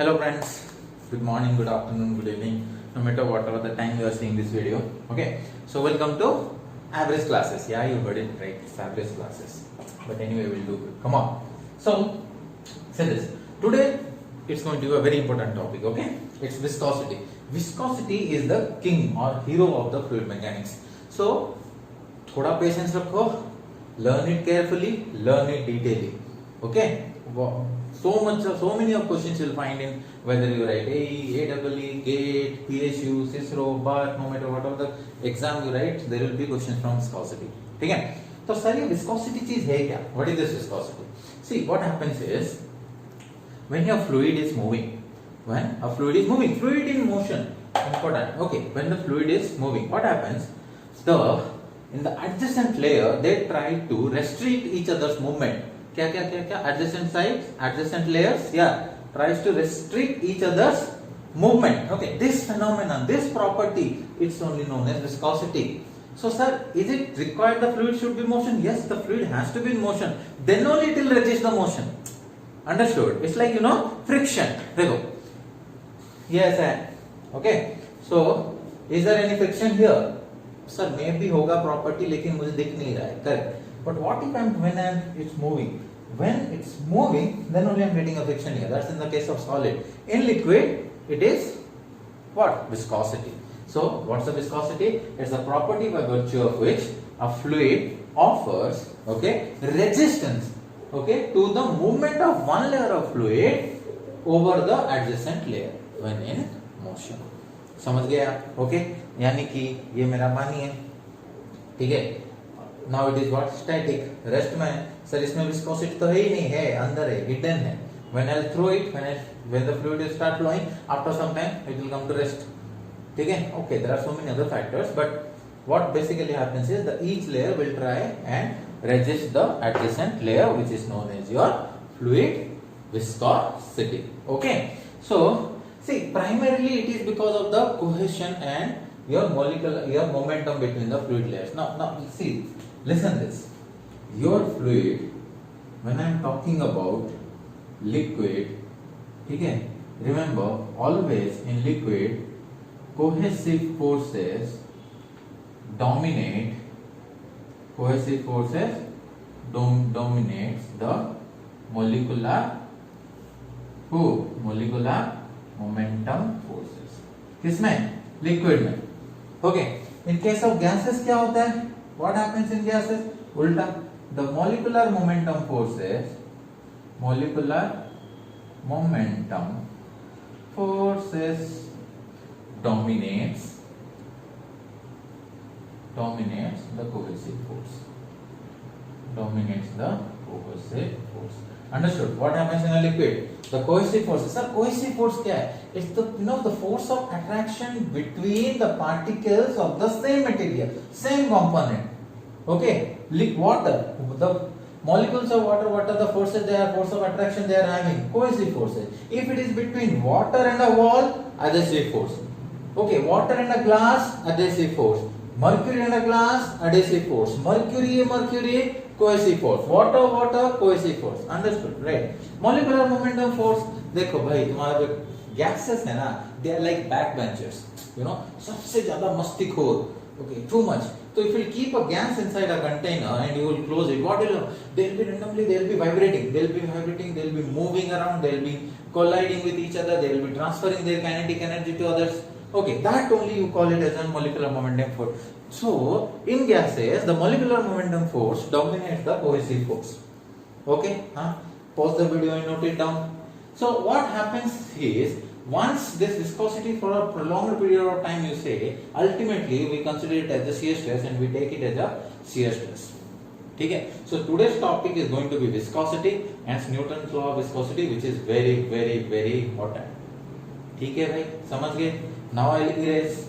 Hello friends, good morning, good afternoon, good evening, no matter whatever the time you are seeing this video. Okay, so welcome to average classes. Yeah, you heard it right, it's average classes. But anyway, we'll do it. Come on. So, say this. Today, it's going to be a very important topic. Okay, it's viscosity. Viscosity is the king or hero of the fluid mechanics. So, thoda patience rakho, learn it carefully, learn it detailedly. Okay. Wow. So many of questions you'll find in whether you write AEE, AEE, GATE, PSU, CISRO, but no matter whatever the exam you write, there will be questions from viscosity. Okay? So, sir, viscosity is kya? What is this viscosity? See, what happens is when your fluid is moving, fluid in motion, important. Okay, when the fluid is moving, what happens? In the adjacent layer, they try to restrict each other's movement. क्या adjacent sides, adjacent layers, tries to restrict each other's movement. Okay, this phenomenon, this property, it's only known as viscosity. So, sir, is it required the fluid should be in motion? Yes, the fluid has to be in motion. Then only it will resist the motion. Understood? It's like friction. देखो, yes, okay. So, is there any friction here? Sir, maybe होगा property, लेकिन मुझे दिख नहीं रहा है. Correct. But what if it's moving? When it's moving, then only I'm getting a friction here. That's in the case of solid. In liquid, it is what? Viscosity. So, what's the viscosity? It's a property by virtue of which a fluid offers, resistance, to the movement of one layer of fluid over the adjacent layer when in motion. समझ गए आप? Okay? यानी कि ये मेरा पानी है, ठीक है? Now it is what? Static. Rest में सर इसमें viscosity तो है ही नहीं है, अंदर है, hidden है. When I throw it, when the fluid will start flowing, after some time it will come to rest. ठीक है? Okay, there are so many other factors, but what basically happens is that each layer will try and resist the adjacent layer, which is known as your fluid viscosity. Okay? So, see, primarily it is because of the cohesion and your momentum between the fluid layers. Now, see. Listen this. Your fluid, when I am talking about liquid, okay, remember always in liquid, cohesive forces dominate. Cohesive forces dominates the molecular momentum forces. किसमें? Liquid में. Okay. In case of gases क्या होता है? What happens in gases? Ulta. The molecular momentum forces dominates the cohesive force. Understood? What happens in a liquid? The cohesive forces. Sir, cohesive force क्या है? It's the force of attraction between the particles of the same material, same component. Okay, water, the molecules of water, what are the forces they are? Force of attraction they are having? Cohesive forces. If it is between water and a wall, adhesive force. Okay, water and a glass, adhesive force. Mercury and a glass, adhesive force. Mercury, cohesive force. Water, cohesive force. Understood? Right. Molecular momentum force. देखो भाई, तुम्हारा जो gases है ना, they are like backbenchers. सबसे ज़्यादा मस्तीखोर. Okay, too much. So if you keep a gas inside a container and you will close it, what will happen? They'll be vibrating. They'll be moving around. They'll be colliding with each other. They will be transferring their kinetic energy to others. Okay, that only you call it as a molecular momentum force. So in gases, the molecular momentum force dominates the cohesive force. Okay, pause the video and note it down. So what happens is, once this viscosity for a prolonged period of time, you say, ultimately we consider it as a shear stress and we take it as a shear stress. Okay? So today's topic is going to be viscosity and Newton's law of viscosity, which is very, very, very important. Okay, bhai? Samajh gaye? Now I'll erase.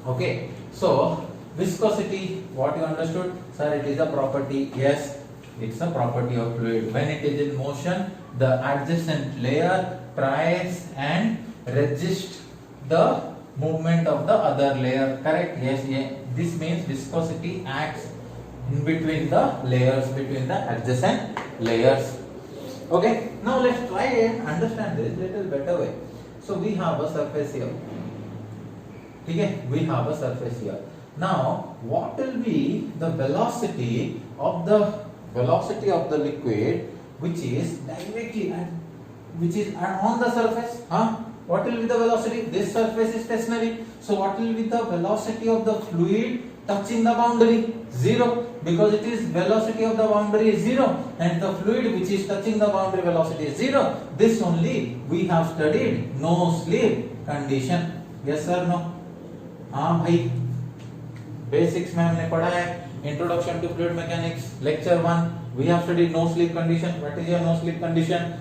Okay. So viscosity, what you understood? Sir, it is a property. Yes, it's a property of fluid. When it is in motion, the adjacent layer tries and resist the movement of the other layer. Correct? Yes. This means viscosity acts in between the layers, between the adjacent layers. Okay, now let's try and understand this little better way. So we have a surface here. Okay, we have a surface here. Now, what will be the velocity of the liquid which is directly on the surface? What will be the velocity? This surface is stationary. So what will be the velocity of the fluid touching the boundary? 0, because it is velocity of the boundary is 0, and the fluid which is touching the boundary velocity is 0. This only we have studied no slip condition. Yes or no? हाँ भाई, basics में हमने पढ़ा है introduction to fluid mechanics lecture 1. We have studied no slip condition. What is your no slip condition?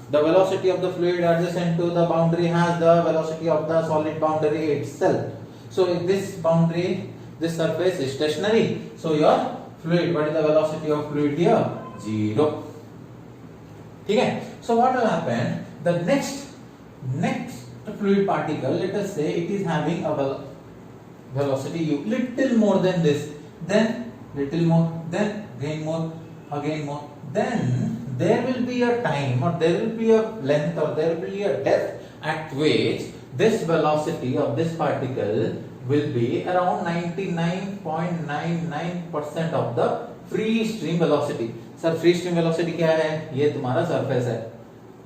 The velocity of the fluid adjacent to the boundary has the velocity of the solid boundary itself. So if this boundary, this surface is stationary, so your fluid, what is the velocity of fluid here? 0. Okay. So what will happen? The next fluid particle, let us say it is having a velocity u, little more than this, then little more, then again more, then there will be a time, or there will be a length, or there will be a depth at which this velocity of this particle will be around 99.99% of the free stream velocity. Sir, free stream velocity क्या है? ये तुम्हारा surface है,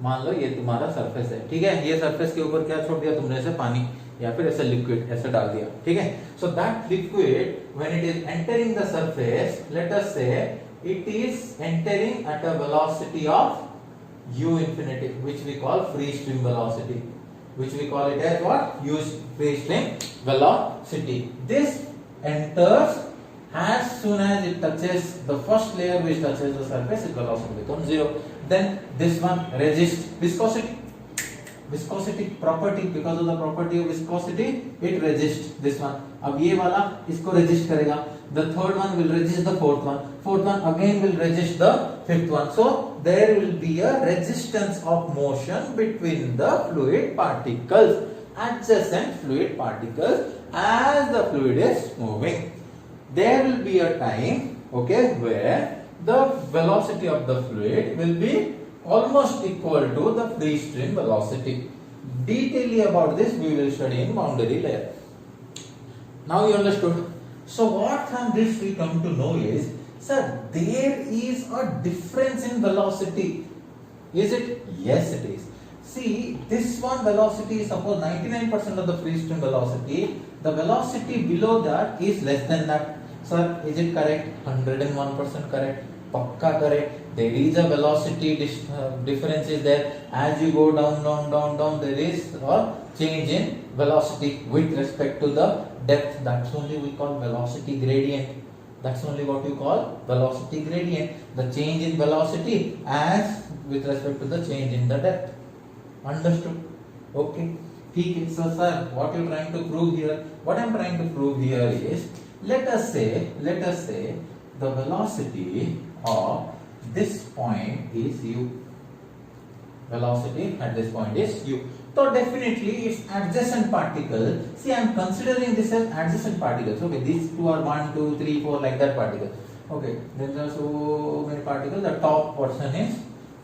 मान लो ये तुम्हारा surface है, ठीक है. ये सरफेस के ऊपर क्या छोड़ दिया तुमने? ऐसे पानी या फिर ऐसे लिक्विड ऐसे डाल दिया, ठीक है. So that liquid when it is entering the surface, let us से it is entering at a velocity of u infinity, which we call free stream velocity, which we call it as what? U free stream velocity. This enters as soon as it touches the first layer which touches the surface, its velocity becomes 0. Then this one resists viscosity property, because of the property of viscosity it resists this one. अब ये वाला इसको resist करेगा. The third one will resist the fourth one again will resist the fifth one. So there will be a resistance of motion between the fluid particles, adjacent fluid particles, as the fluid is moving. There will be a time, okay, where the velocity of the fluid will be almost equal to the free stream velocity. Detailing about this we will study in boundary layer. Now you understood. So what from this we come to know is, sir, there is a difference in velocity. Is it? Yes, it is. See, this one velocity is suppose 99% of the free stream velocity. The velocity below that is less than that. Sir, is it correct? 101% correct. Pakka correct. There is a velocity difference is there. As you go down, there is a change in velocity with respect to the depth. That's only we call velocity gradient. That's only what you call velocity gradient. The change in velocity as with respect to the change in the depth. Understood? Okay. So sir, what you are trying to prove here? What I am trying to prove here is, let us say the velocity of this point is u. Velocity at this point is u. So definitely its adjacent particle, see I am considering this as adjacent particles. Okay, these two are 1, 2, 3, 4 like that particle. Okay, then there are so many particles. The top portion is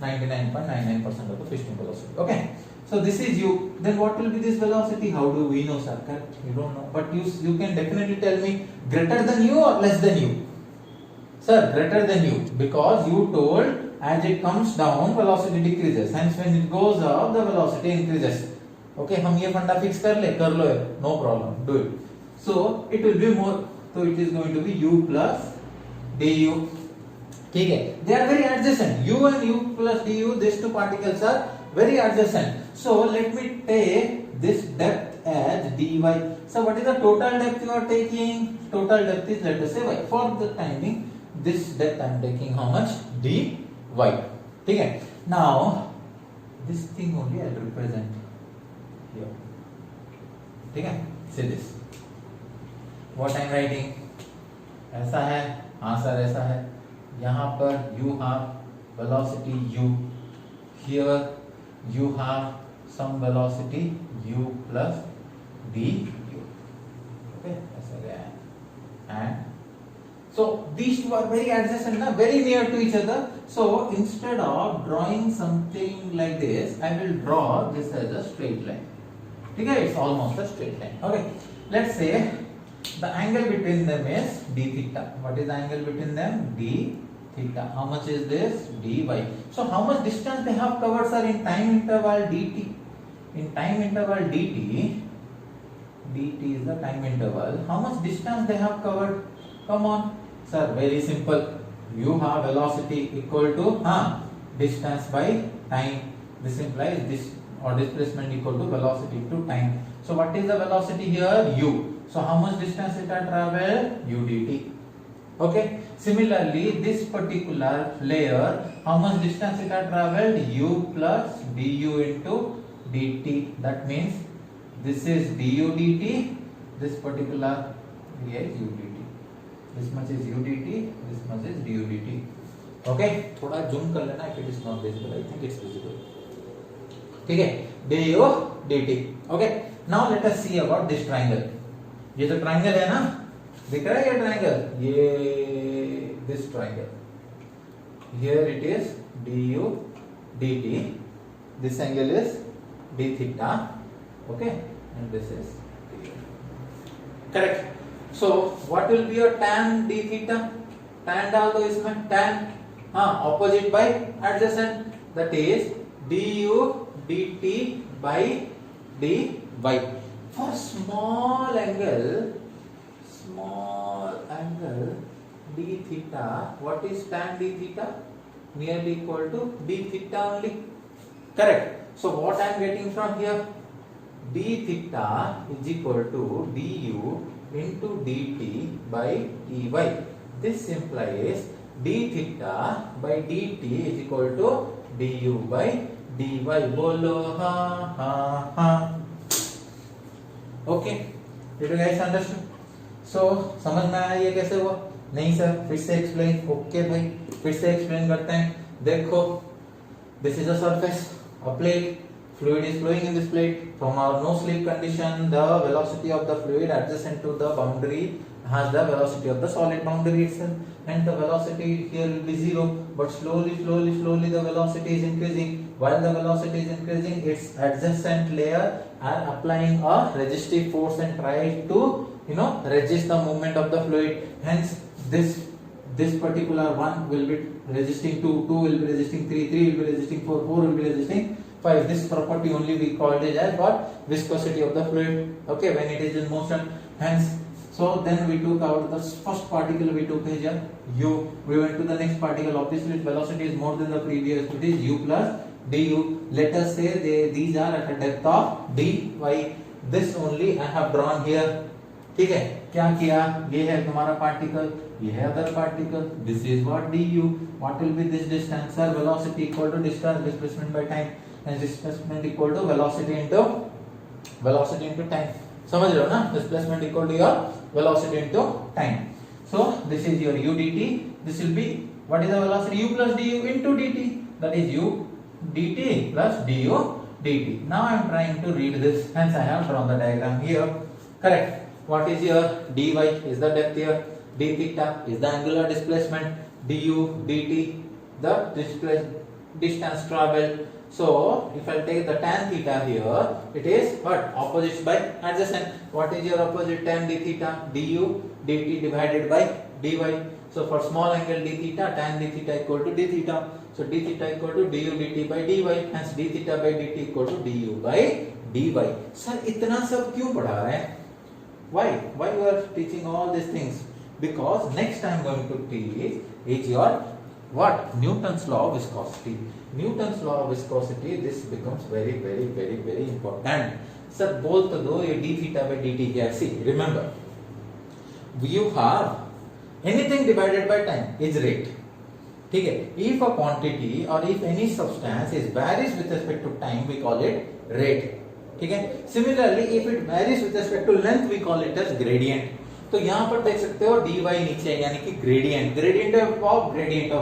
99.99% of the free stream velocity. Okay, so this is u. Then what will be this velocity? How do we know, sir? Correct? You don't know, but you can definitely tell me greater than u or less than u. Sir, greater than u, because you told as it comes down velocity decreases, hence when it goes up the velocity increases. Okay, हम ये फंडा fix कर लो, no problem, do it. So it will be more, so it is going to be u plus du. ठीक है, they are very adjacent. U and u plus du, these two particles are very adjacent. So let me take this depth as dy. So what is the total depth you are taking? Total depth is, let us say, y. For the time being, this depth I am taking how much? dy. ठीक है. Now this thing only I will represent here. ठीक है. Say this. What I am writing? ऐसा है. हाँ sir ऐसा है. यहाँ पर you have velocity u. Here you have some velocity u plus du. Okay, ऐसा गया है. And So these two are very adjacent, very near to each other. So instead of drawing something like this, I will draw this as a straight line. Okay, it's almost a straight line. Okay, let's say the angle between them is d theta. What is the angle between them? D theta. How much is this? dy. So how much distance they have covered, sir, in time interval dt? In time interval dt is the time interval. How much distance they have covered? Come on, sir, very simple. You have velocity equal to distance by time. This implies this, or displacement equal to velocity to time. So what is the velocity here? U. So how much distance it has traveled? U dt. Okay. Similarly, this particular layer, how much distance it has traveled? U plus du into dt. That means this is du dt. This particular area is u dt. This much is u dt. This much is du dt. Okay. थोड़ा zoom कर लेना. If it is not visible, I think it's visible. ठीक है, du dt. Okay. Now let us see about this triangle. ये जो triangle है ना, दिख रहा है ये triangle? ये this triangle. Here it is du dt. This angle is d theta. Okay, and this is correct. So what will be your tan d theta? Tan डाल दो इसमें. Tan opposite by adjacent. That is du dt by dy. For small angle d theta, what is tan d theta? Nearly equal to d theta only. Correct. So what I am getting from here? D theta is equal to du into dt by dy. This implies d theta by dt is equal to du by dy. Bolo ha. Okay, did you guys understand? So समझ में आया ये कैसे हुआ? नहीं sir, फिर से explain. Okay भाई, फिर से एक्सप्लेन करते हैं. देखो, this is a surface, a plate. Fluid is flowing in this plate. From our no slip condition, the velocity of the fluid adjacent to the boundary has the velocity of the solid boundary itself, and the velocity here will be zero. But slowly the velocity is increasing. While the velocity is increasing, its adjacent layer are applying a resistive force and try to resist the movement of the fluid. Hence this particular one will be resisting 2, 2 will be resisting 3, 3 will be resisting 4, 4 will be resisting 5. This property only we called it as what? Viscosity of the fluid. Okay, when it is in motion. Hence, so then we took out the first particle, we took here u. We went to the next particle. Obviously, its velocity is more than the previous. It is u plus du. Let us say these are at a depth of dy. This only I have drawn here. ठीक है, क्या किया? ये है तुम्हारा particle, ये है other particle. This is what du. What will be this distance? Sir, velocity equal to distance, displacement by time, and displacement equal to velocity into time. समझ रहे हो ना? Displacement equal to your velocity into time. So this is your u dt. This will be, what is the velocity? U plus du into dt. That is u dt plus du dt. Now I am trying to read this. Hence I have drawn the diagram here. Correct. What is your dy is the depth here, d theta is the angular displacement, du dt the distance traveled. So if I take the tan theta here, it is what? Opposite by adjacent. What is your opposite? Tan d theta, du dt divided by dy. So for small angle d theta, tan d theta equal to d theta. So d theta equal to du dt by dy. Hence d theta by dt equal to du by dy. Sir, इतना सब क्यों पढ़ा रहे हैं? Why you are teaching all these things? Because next I am going to teach is your what? Newton's law of viscosity. Newton's law of viscosity, this becomes very important. Sir, बोल तो दो ये d theta by dt क्या? See, remember, you have anything divided by time is rate. ठीक है? If a quantity or if any substance is varies with respect to time, we call it rate. ठीक है? Similarly, if it varies with respect to length, we call it as gradient. तो यहाँ पर देख सकते हो dy नीचे है यानी कि gradient of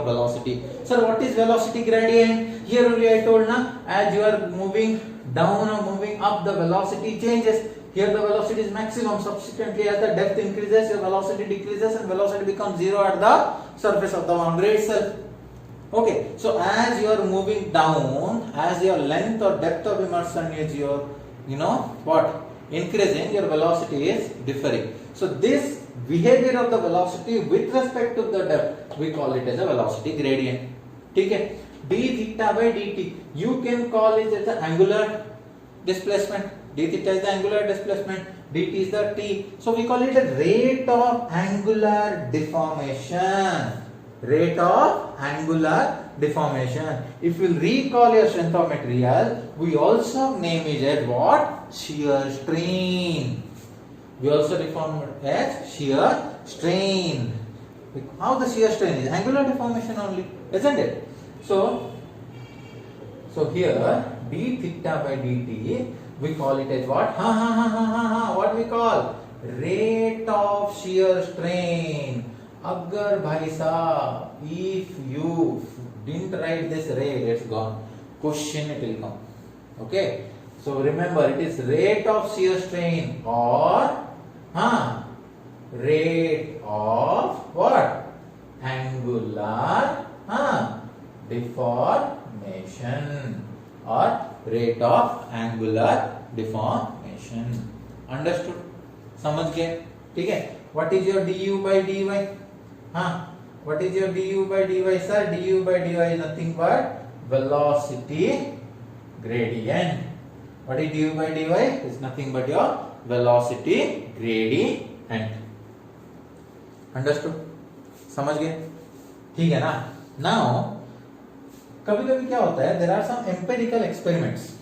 velocity. Sir what is velocity gradient? Here only I told ना, as you are moving down or moving up the velocity changes. Here the velocity is maximum, subsequently as the depth increases your velocity decreases and velocity becomes zero at the surface of the boundary itself. Okay, so as you are moving down, as your length or depth of immersion is your, what, increasing, your velocity is differing. So this behavior of the velocity with respect to the depth, we call it as a velocity gradient. ठीक है? d theta by dt, you can call it as the angular displacement. d theta is the angular displacement, dt is the t. So we call it a rate of angular deformation. Rate of angular deformation. If you recall your strength of material, we also name it as what? Shear strain. We also define it as shear strain. How the shear strain is? Angular deformation only, isn't it? So here d theta by dt, we call it as what? What we call? Rate of shear strain. अगर भाई साहब, if you didn't write this rate, it's gone. Question it will come. Okay. So remember, it is rate of shear strain or rate of what? Angular deformation or rate of angular deformation. Understood? समझ गए? ठीक है? What is your du by dy? What is your du by dy, sir? Du by dy is nothing but velocity gradient. What is du by dy? It's nothing but your velocity gradient. Understood? समझ गए? ठीक है ना? Now, कभी-कभी क्या होता है? There are some empirical experiments.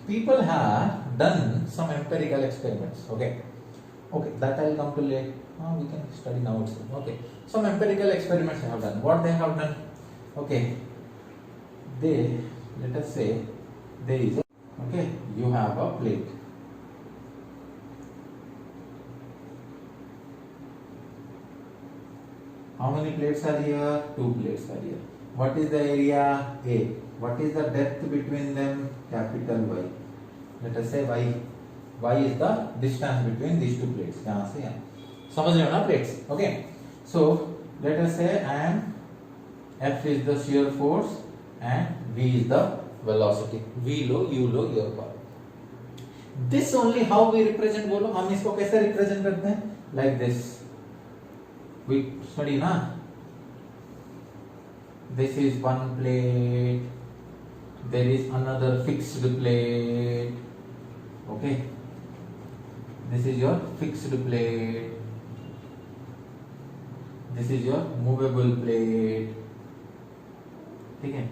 People have done some empirical experiments. Okay, that I will come to later. We can study now itself. Okay, some empirical experiments they have done. What they have done? Okay, let us say there is you have a plate. How many plates are here? 2 plates are here. What is the area? A. What is the depth between them? Capital Y. Let us say Y. Y is the distance between these 2 plates. यहाँ से यहाँ. समझ रहे हो ना plates? Okay. So let us say F is the shear force and V is the velocity. V low, U low, your power. This only how we represent बोलो. हम इसको कैसे represent करते हैं? Like this. We study ना. This is one plate. There is another fixed plate. Okay. This is your fixed plate. This is your movable plate. ठीक है?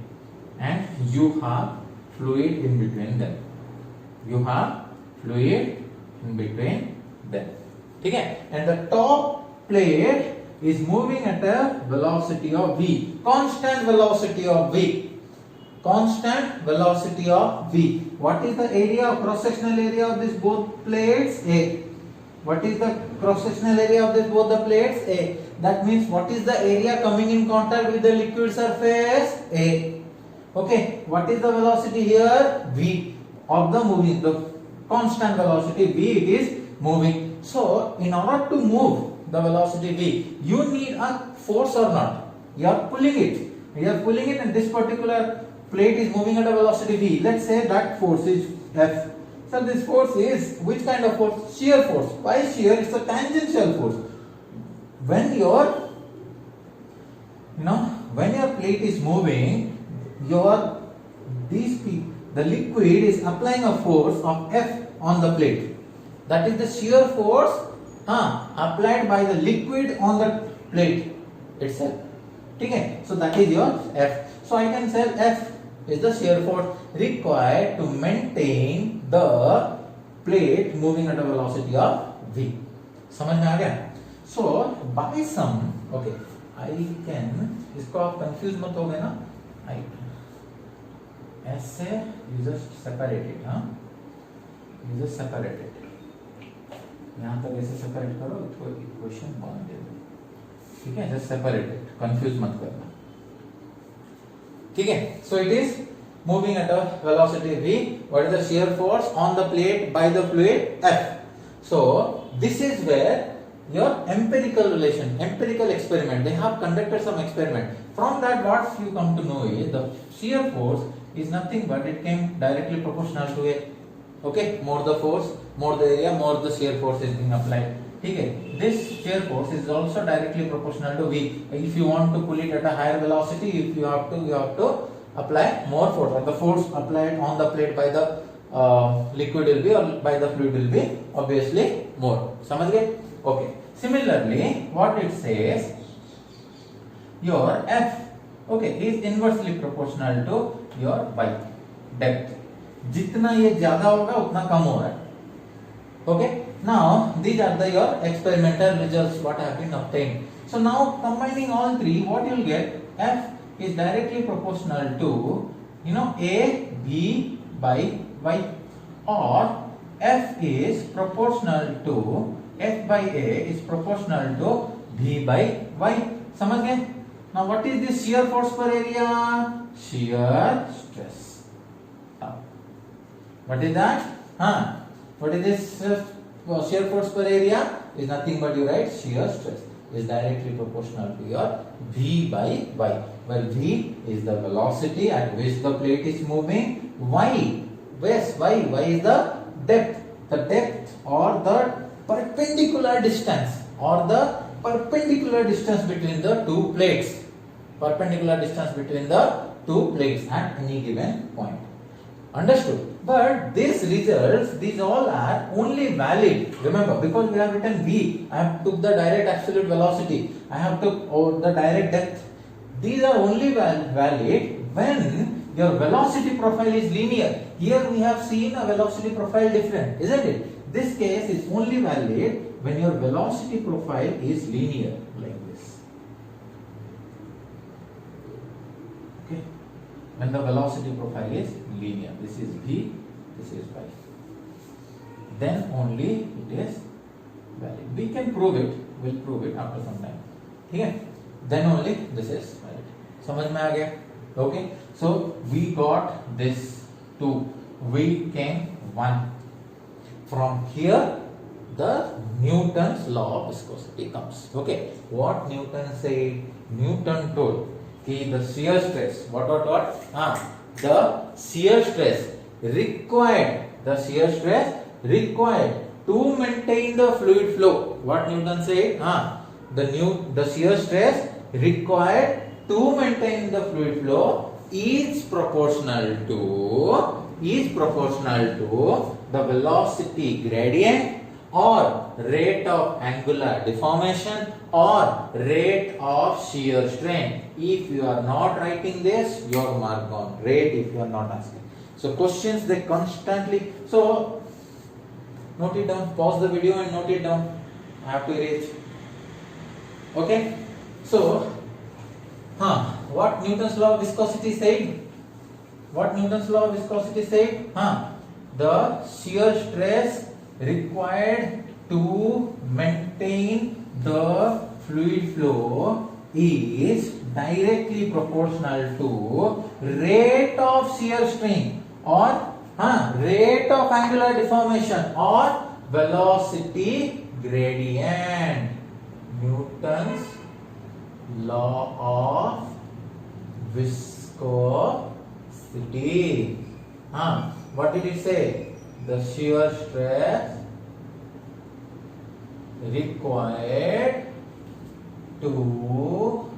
And you have fluid in between them. You have fluid in between them. ठीक है? And the top plate is moving at a velocity of v, constant velocity of v. Constant velocity of v. What is the area, cross-sectional area of this both plates? A. What is the cross-sectional area of this both the plates? A. That means what is the area coming in contact with the liquid surface? A. Okay. What is the velocity here? V of the moving, the constant velocity v, it is moving. So in order to move the velocity v, you need a force or not? You are pulling it. You are pulling it, and this particular plate is moving at a velocity v. Let's say that force is F. So this force is which kind of force? Shear force. Why shear? It's a tangential force. When your plate is moving, the liquid is applying a force of F on the plate. That is the shear force applied by the liquid on the plate itself. Okay, so that is your F. So I can say F is the shear force required to maintain the plate moving at a velocity of v. समझ में आ गया? So by some, I can, इसको आप confuse मत हो गए ना? ऐसे you just separate it, you just separate it. यहाँ तक ऐसे सेपरेट करो, इसको इक्वेशन 1 दे दो, ठीक है, जस्ट सेपरेट इट, कंफ्यूज मत करना, ठीक है. So it is moving at a velocity v. What is the shear force on the plate by the fluid F? So this is where your empirical relation, empirical experiment, they have conducted some experiment. From that what you come to know is the shear force is nothing but it came directly proportional to a, okay, more the force, more the area, more the shear force is being applied. ठीक है. This shear force is also directly proportional to v. If you want to pull it at a higher velocity, if you have to apply more force, or the force applied on the plate by the liquid will be, or by the fluid will be obviously more. समझ गए? Okay. Similarly, what it says, your F, okay, is inversely proportional to your y depth. जितना ये ज्यादा होगा उतना कम हो रहा है. Okay. Now these are the your experimental results what have been obtained. So now combining all three, what you will get, F is directly proportional to, you know, A B by y, or F is proportional to, F by A is proportional to B by y. समझ गए? Now what is this shear force per area? Shear stress. What is that? What is this? Shear force per area is nothing but, you write, shear stress is directly proportional to your V by y. Well, V is the velocity at which the plate is moving. Y, yes, y is the depth. The depth or the perpendicular distance, or the perpendicular distance between the two plates. Perpendicular distance between the two plates at any given point. Understood? But these results, these all are only valid. Remember, because we have written V, I have took the direct absolute velocity, I have took the direct depth. These are only valid when your velocity profile is linear. Here we have seen a velocity profile different, isn't it? This case is only valid when your velocity profile is linear, like this. Okay? When the velocity profile is linear, this is V, this is y, then only it is valid. We can prove it, we'll prove it after some time. Okay? Then only this is valid. समझ में आ गया? Okay, so we got this 2, we came 1. From here the Newton's law of viscosity comes. Okay, what Newton said? Newton told the shear stress, what? The shear stress required to maintain the fluid flow. What Newton said? The shear stress required to maintain the fluid flow is proportional to the velocity gradient, or rate of angular deformation, or rate of shear strain. If you are not writing this, your mark on rate if you are not asking. So questions, they constantly, so note it down, pause the video and note it down. I have to erase. Okay, so what Newton's law of viscosity said? The shear stress required to maintain the fluid flow is directly proportional to rate of shear strain, or rate of angular deformation, or velocity gradient. Newton's law of viscosity. What did it say? The shear stress required to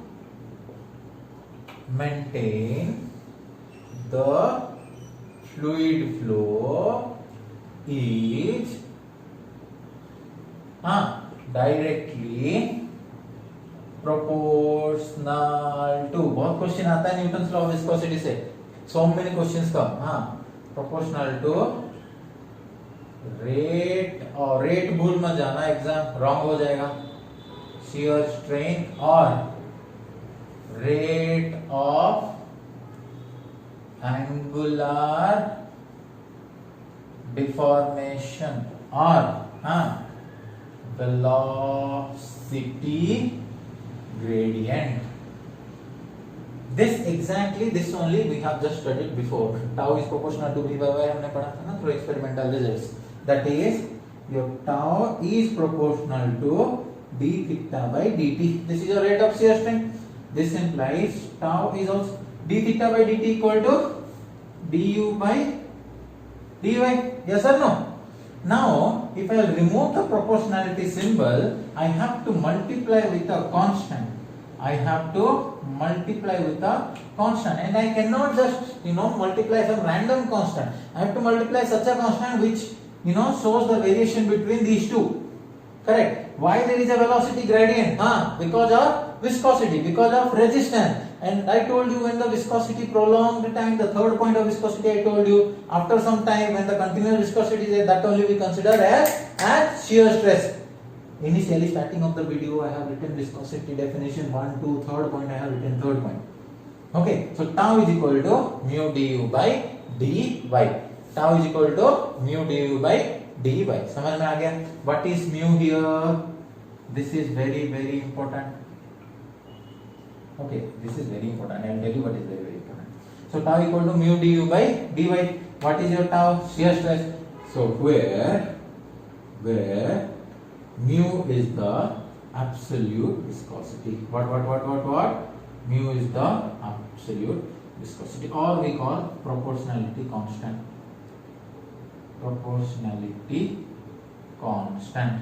maintain the fluid flow is directly proportional to, बहुत question आता है Newton's law of viscosity से, so many questions come. Proportional to rate, और rate भूल मत जाना, exam wrong हो जाएगा. shear strain or rate of angular deformation, or velocity gradient. This exactly, this only we have just studied before. Tau is proportional to b by y हमने पढ़ा था ना through experimental results. That is, your tau is proportional to d theta by dt. This is your rate of shear strength. This implies tau is also d theta by dt equal to du by dy. Yes or no? Now, if I remove the proportionality symbol, I have to multiply with a constant. I have to multiply with a constant, and I cannot just multiply some random constant. I have to multiply such a constant which shows the variation between these two. Correct? Why there is a velocity gradient? Because of viscosity, because of resistance. And I told you, when the viscosity prolonged time, the third point of viscosity I told you, after some time when the continuous viscosity is there, that only we consider as shear stress. Initially starting of the video I have written viscosity definition 1, 2, third point I have written third point. Okay, so tau is equal to mu du by dy. Tau is equal to mu du by dy. समझ में आ गया? What is mu here? This is very important. Okay, this is very important. I will tell you what is very important. So tau equal to mu du by dy. What is your tau? Shear stress. So where mu is the absolute viscosity. What? Mu is the absolute viscosity, or we call proportionality constant. Proportionality constant.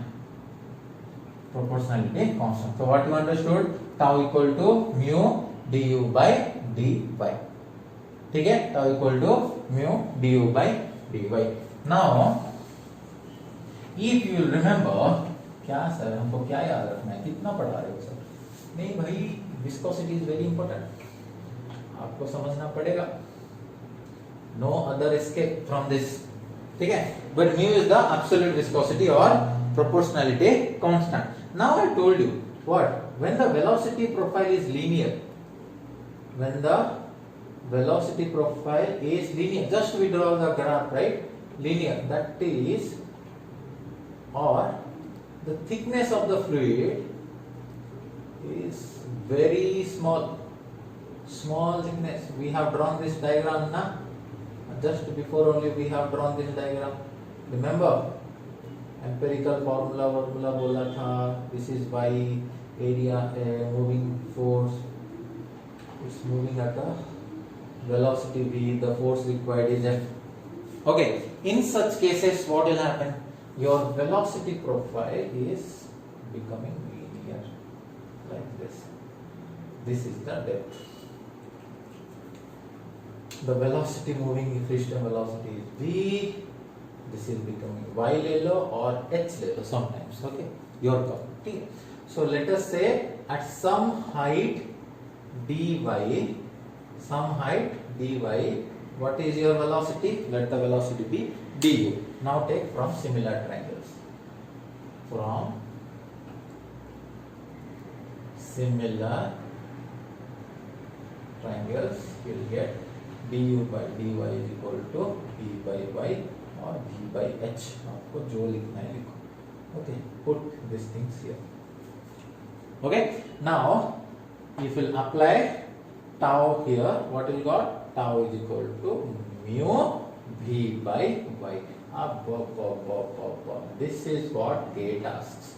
So what you understood? Tau equal to mu du by dy. ठीक है? Tau equal to mu du by dy. Now, if you remember, क्या sir हमको क्या याद रखना है, कितना पढ़ा रहे हो सर? नहीं भाई, विस्कोसिटी इज वेरी इंपॉर्टेंट, आपको समझना पड़ेगा. No other escape from this. ठीक है? But mu is the absolute viscosity और proportionality constant. Now I told you what, when the velocity profile is linear, when the velocity profile is linear, just we draw the graph, right? Linear, that is, or the thickness of the fluid is very small thickness. We have drawn this diagram na, just before only we have drawn this diagram. Remember, empirical formula bola tha, this is by area, moving force, it's moving at a velocity v, the force required is f. Okay, in such cases what will happen? Your velocity profile is becoming linear like this. This is the depth. The velocity moving free-stream velocity is v. This is becoming y ले लो or h ले लो sometimes. Okay, your call. ठीक है? So let us say at some height dy, what is your velocity? Let the velocity be du. Now take from similar triangles. From similar triangles, you will get du by dy is equal to d by y or v by h. आपको जो लिखना है लिखो. Okay, put these things here. Okay, now if you will apply tau here, what will got? Tau is equal to mu v by y. This is what gate asks.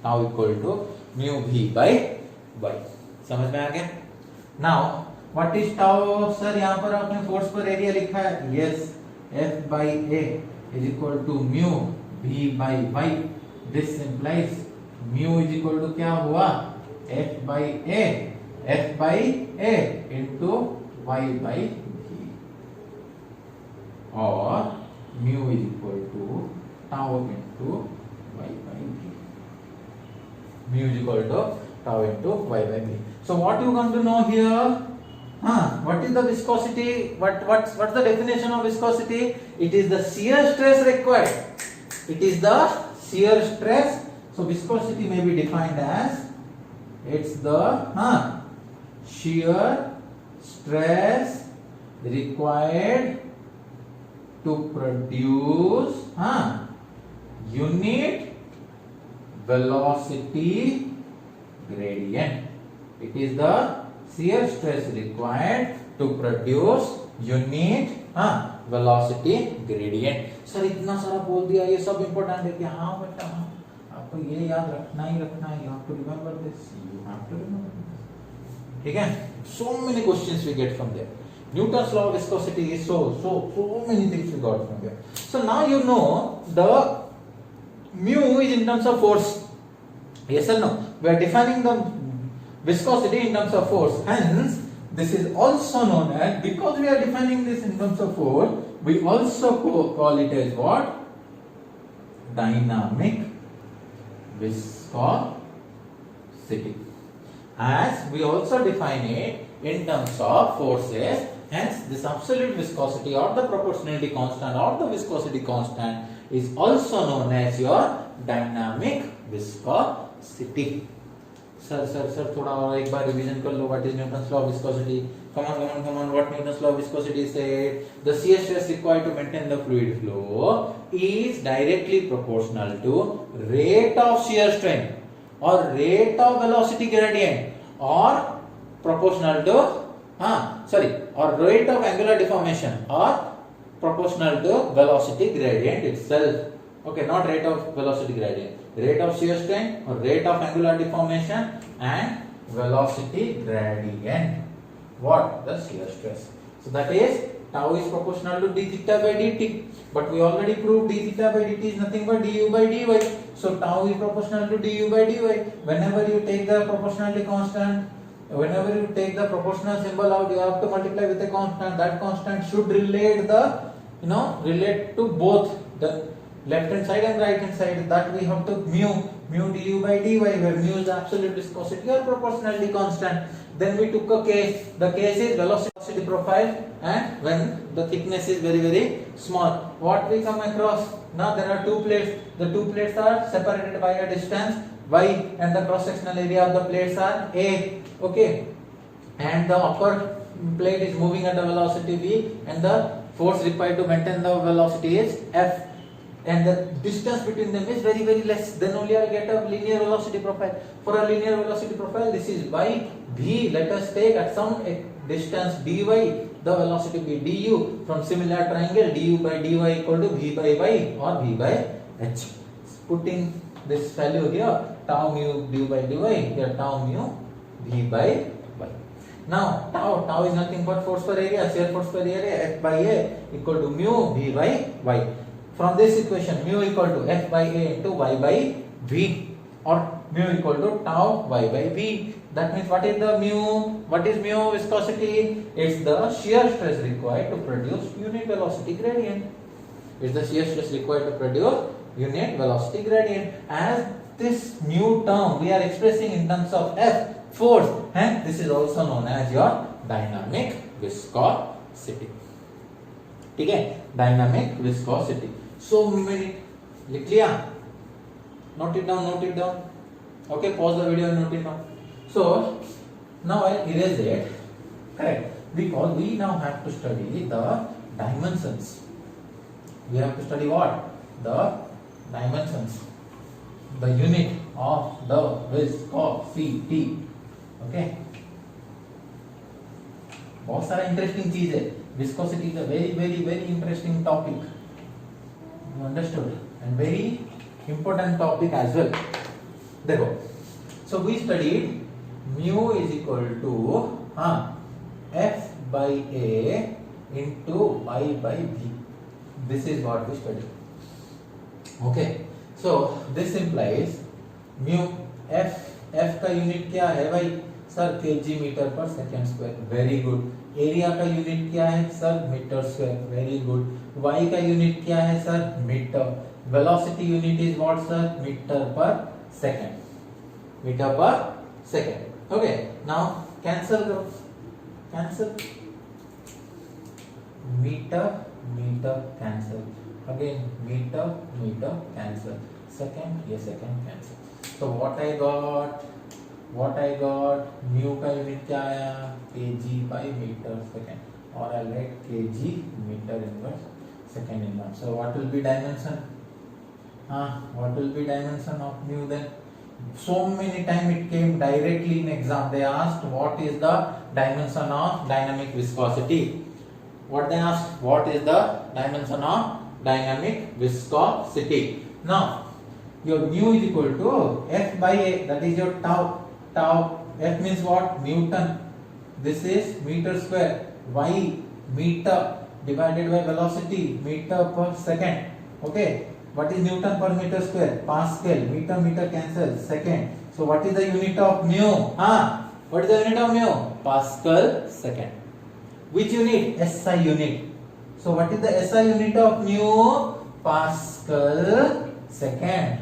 Tau equal to mu v by y. समझ में आ गया? Now, what is tau? Sir यहाँ पर आपने force पर area लिखा है. Yes, F by A is equal to mu v by y. This implies mu is equal to क्या हुआ? F by A into y by v, or mu is equal to tau into y by v. Mu is equal to tau into y by v. So what you come to know here? What is the viscosity? What's the definition of viscosity? It is the shear stress required. It is the shear stress. So viscosity may be defined as, it's the shear stress required to produce unit velocity gradient. It is the shear stress required to produce unit velocity gradient. Sir इतना सारा बोल दिया, ये सब important है कि हाँ बेटा आपको ये याद रखना ही रखना है. You have to remember this. You have to remember this. ठीक है? So many questions we get from there. Newton's law of viscosity is so many things we got from there. So now you know the mu is in terms of force. Yes or no? We are defining the viscosity in terms of force. Hence, this is also known as, because we are defining this in terms of force, we also call it as what? Dynamic viscosity. As we also define it in terms of forces, hence this absolute viscosity or the proportionality constant or the viscosity constant is also known as your dynamic viscosity. Sir, थोड़ा और एक बार revision कर लो. What is Newton's law of viscosity? Come on. What Newton's law of viscosity said? The shear stress required to maintain the fluid flow is directly proportional to rate of shear strain or rate of velocity gradient or proportional to or rate of angular deformation or proportional to velocity gradient itself. Okay, not rate of velocity gradient. Rate of shear strain or rate of angular deformation and velocity gradient. What? The shear stress. So that is tau is proportional to d theta by dt. But we already proved d theta by dt is nothing but du by dy. So tau is proportional to du by dy. Whenever you take the proportionality constant, whenever you take the proportional symbol out, you have to multiply with a constant. That constant should relate the, relate to both the left hand side and right hand side. That we have to mu du by dy, where mu is absolute viscosity or proportionality constant. Then we took a case. The case is velocity profile, and when the thickness is very small. What we come across? Now there are two plates. The two plates are separated by a distance y, and the cross sectional area of the plates are a. Okay, and the upper plate is moving at a velocity v, and the force required to maintain the velocity is f. And the distance between them is very less. Then only I'll get a linear velocity profile. For a linear velocity profile, this is y, v. Let us take at some distance dy, the velocity be du. From similar triangle, du by dy equal to v by y or v by h. Putting this value here, tau mu du by dy, here tau mu v by y. Now tau is nothing but force per area, shear force per area, F by A equal to mu v by y. From this equation, mu equal to F by A into y by v, or mu equal to tau y by v. That means what is the mu? What is mu viscosity? It's the shear stress required to produce unit velocity gradient. It's the shear stress required to produce unit velocity gradient. As this mu term we are expressing in terms of F, force, and this is also known as your dynamic viscosity. Okay, dynamic viscosity. So many, लिख लिया? Note it down. Okay, pause the video and note it down. So now I'll erase it. Correct. Because we now have to study the dimensions. We have to study what? The dimensions. The unit of the viscosity. Okay. बहुत सारा interesting चीज है. Viscosity is a very interesting topic. You understood? And very important topic as well. देखो. So we studied mu is equal to F by A into y by v. This is what we studied. Okay. So this implies mu F का unit क्या है भाई? Sir kg metre per second square. Very good. Area का unit क्या है sir? Metre square. Very good. y का unit क्या है sir? Metre. Velocity unit is what sir? Metre per second. Metre per second. Okay. Now cancel करो. Cancel. Metre cancel. Again metre cancel. Second, ये second cancel. So what I got? Mu का unit क्या आया? kg by meter second. Or I'll write kg meter inverse second inverse. So what will be dimension? What will be dimension of mu then? So many times it came directly in exam. They asked what is the dimension of dynamic viscosity. What they asked? What is the dimension of dynamic viscosity? Now, your mu is equal to F by A. That is your tau. Tau. F means what? Newton. This is meter square. Y meter divided by velocity meter per second. Okay. What is Newton per meter square? Pascal. Meter cancel. Second. So what is the unit of mu? What is the unit of mu? Pascal second. Which unit? SI unit. So what is the SI unit of mu? Pascal second.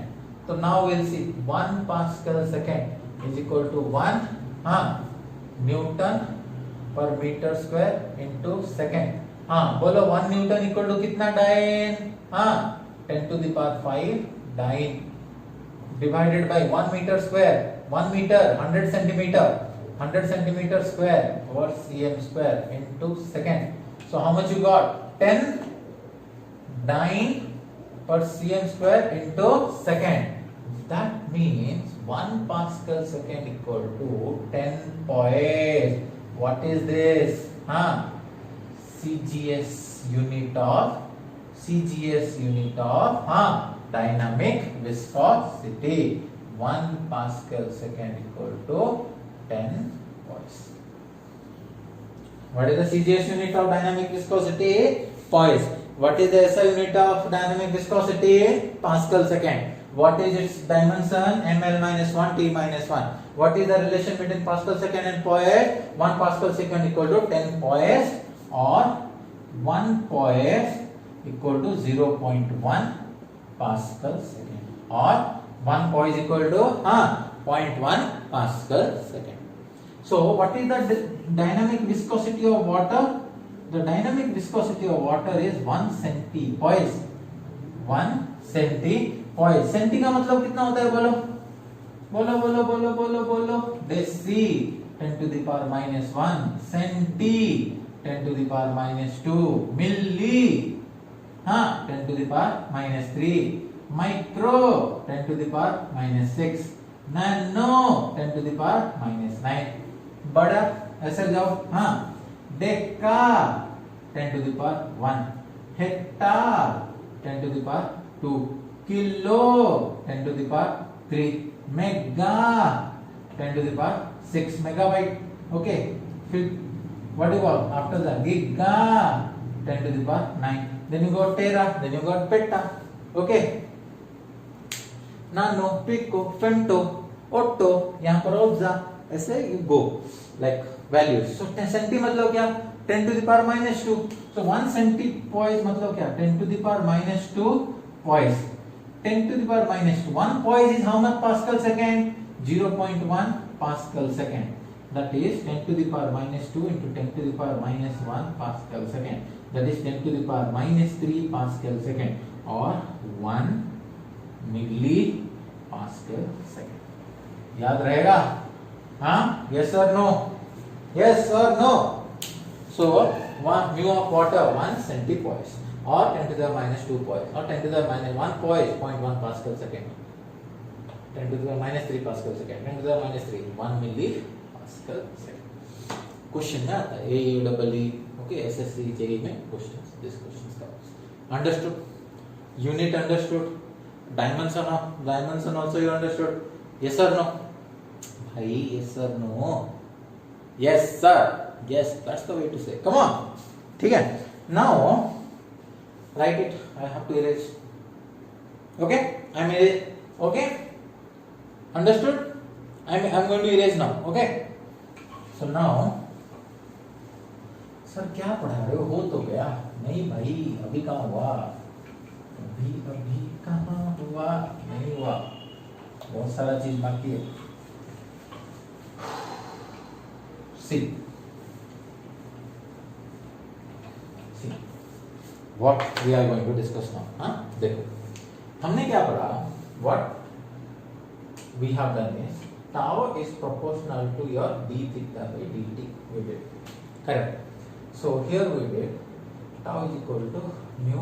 So now we'll see 1 Pascal second is equal to 1 Newton per meter square into second. बोलो 1 Newton equal to कितना dine? 10 to the power 5 dyne divided by 1 meter square. 1 meter 100 centimeter. 100 centimeter square over cm square into second. So how much you got? 10 dyne per cm square into second. That means 1 Pascal second equal to 10 poise. What is this? CGS unit of dynamic viscosity. 1 Pascal second equal to 10 poise. What is the CGS unit of dynamic viscosity? Poise. What is the SI unit of dynamic viscosity? Pascal second. What is its dimension? ml minus 1 t minus 1. What is the relation between Pascal second and poise? 1 Pascal second equal to 10 poise, or 1 poise equal to 0.1 Pascal second, or 1 poise equal to 0.1 Pascal second. So what is the dynamic viscosity of water? The dynamic viscosity of water is 1 centipoise. 1 centipoise. Centi का मतलब कितना होता है? बोलो. Deci 10 to the power minus 1. Centi 10 to the power minus 2. Milli 10 to the power minus 3. Micro 10 to the power minus 6. Nano 10 to the power minus 9. बड़ा ऐसे जाओ. Deca 10 to the power 1. Hectare 10 to the power 2. Kilo 10 to the power 3. Mega 10 to the power 6. Megabyte. Okay. What do you call after that? Giga 10 to the power 9. Then you got tera. Then you got peta. Okay. Nano, pico, femto, otto. यहाँ पर ऑब्जा. ऐसे you go like values. So 10 centi मतलब क्या? 10 to the power minus 2. So 1 centipoise मतलब क्या? 10 to the power minus 2 poise. 10 to the power minus 2. 1 poise is how much Pascal second? 0.1 Pascal second. That is 10 to the power minus 2 into 10 to the power minus 1 Pascal second. That is 10 to the power minus 3 Pascal second, or 1 milli Pascal second. याद रहेगा? Yes or no? Yes or no? So 1 mu of water 1 centipoise, or 10 to the minus 2 poise, or 10 to the minus 1 poise 0.1 Pascal second. 10 to the minus 3 Pascal second. 10 to the minus 3 1 milli Pascal second. Question में आता है AEE, okay, SSC JEE में questions. This questions comes. Understood? Unit understood? Dimension also you understood? Yes or no? Bhai, yes or no? Yes sir. Yes, that's the way to say. Come on. ठीक है. Now write it. I have to erase. Okay? I'm erase. Okay? Understood? I'm going to erase now. Okay? So now, sir क्या पढ़ा रहे हो तो गया? नहीं भाई, अभी कहाँ हुआ? अभी कहाँ हुआ? नहीं हुआ. बहुत सारा चीज बाकी है. See, what we are going to discuss now. देखो, हमने क्या पढ़ा? What we have done is tau is proportional to your d theta by dt. We did correct. So here we did tau is equal to mu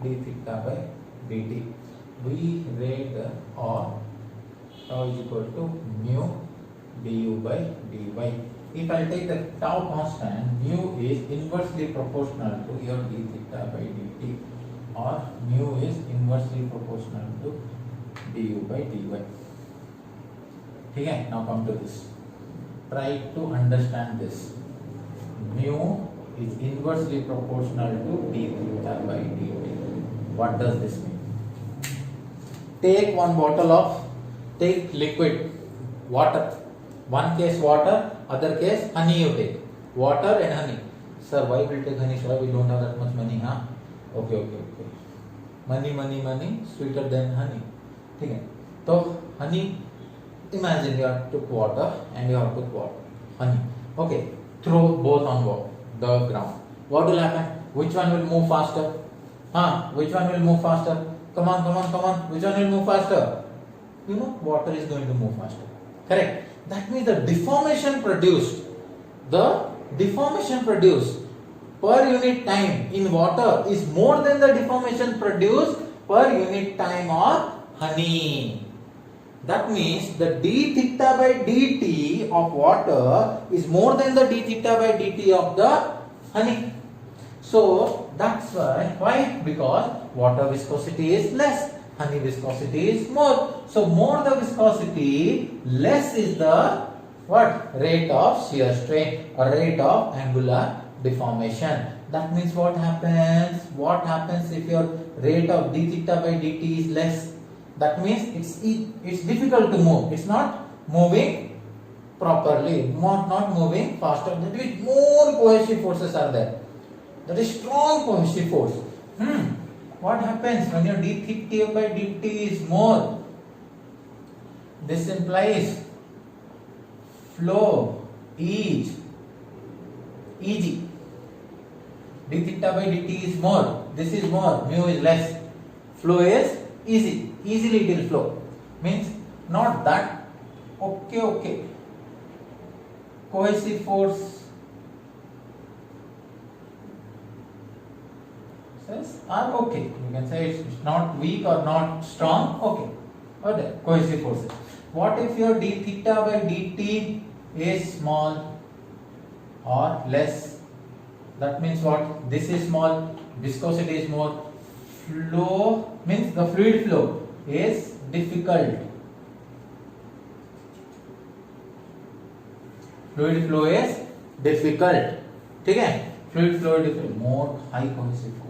d theta by dt. V rate or tau is equal to mu du by dy. If I take the tau constant, mu is inversely proportional to your d theta by dt, or mu is inversely proportional to du by dy. Okay, now come to this. Try to understand this. Mu is inversely proportional to d theta by dt. What does this mean? Take one bottle of, take liquid, water. One case water, other case honey you take. Water and honey. Sir, why will take honey? Sir, we don't have that much money, huh? Okay. Money, sweeter than honey. Okay. So, honey, imagine you have took water and you have took water, honey. Okay, throw both on the ground. What will happen? Which one will move faster? Which one will move faster? Come on. Which one will move faster? You know, water is going to move faster. Correct. That means the deformation produced per unit time in water is more than the deformation produced per unit time of honey. That means the d theta by dt of water is more than the d theta by dt of the honey. So that's why. Why? Because water viscosity is less, honey viscosity is more. So more the viscosity, less is the what? Rate of shear strain or rate of angular deformation. That means what happens? What happens if your rate of d theta by dt is less? That means it's difficult to move. It's not moving properly, not moving faster. That means more cohesive forces are there. That is strong cohesive force. What happens when your d theta by dt is more? This implies flow is easy. D theta by dt is more. This is more. Mu is less. Flow is easy. Easily it will flow. Means not that. Okay. Cohesive force are okay. You can say it's not weak or not strong. Okay. Okay. Cohesive forces. What if your d theta by dt is small or less? That means what? This is small. Viscosity is more. Flow means the fluid flow is difficult. Fluid flow is difficult. Okay? Fluid flow is difficult. More high cohesive force.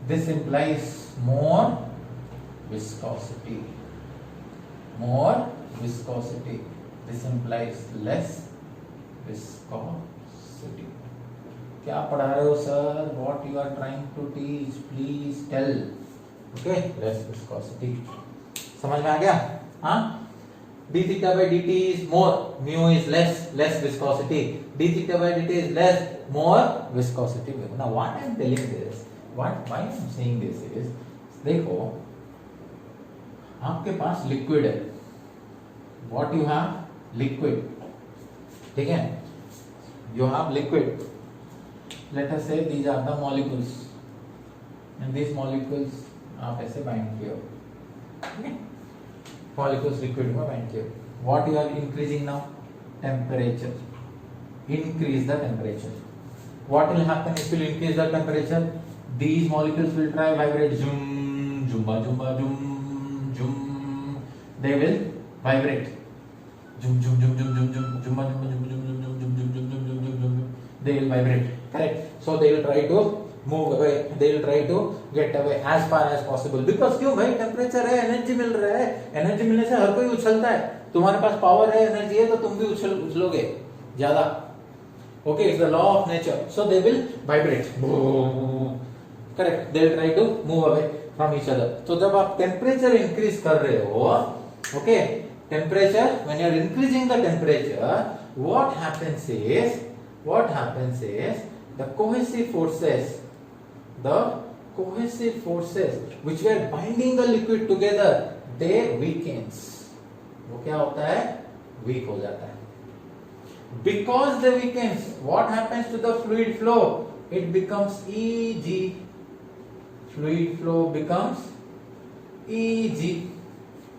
This implies more viscosity. More viscosity. This implies less viscosity. क्या पढ़ा रहे हो sir? What you are trying to teach? Please tell. Okay, less viscosity. समझ में आ गया? हाँ? d theta by dt is more, mu is less viscosity. d theta by dt is less, more viscosity. Now what I am telling this, why I am saying this is, देखो, आपके पास liquid है. What you have? Liquid. ठीक है? You have liquid. Let us say these are the molecules, and these molecules आप ऐसे bind किए हो. Okay? Molecules liquid में bind किए हो. What you are increasing now? Temperature. Increase the temperature. What will happen if you increase the temperature? These molecules will try vibrate. Zoom, jumba, jumba, zoom, zoom. They will vibrate. Zoom, zoom, zoom, zoom, zoom, zoom, jumba, jumba, jumba, zoom, zoom, zoom, zoom, zoom, zoom, zoom, zoom, zoom. They will vibrate. Correct. So they will try to move away. They will try to get away as far as possible. Because क्यों भाई? Temperature है, energy मिल रहा है. Energy मिलने से हर कोई उछलता है. तुम्हारे पास पावर है, एनर्जी है, तो तुम भी उछलोगे ज्यादा. Okay, it's the law of nature. So they will vibrate. Correct. They will try to move away from each other. So जब आप टेम्परेचर इंक्रीज कर रहे हो, okay, temperature, when you are increasing the temperature, what happens is the cohesive forces which were binding the liquid together, they weakens. वो क्या होता है? Weak हो जाता है. Because they weakens, what happens to the fluid flow? it becomes Eg. Fluid flow becomes Eg.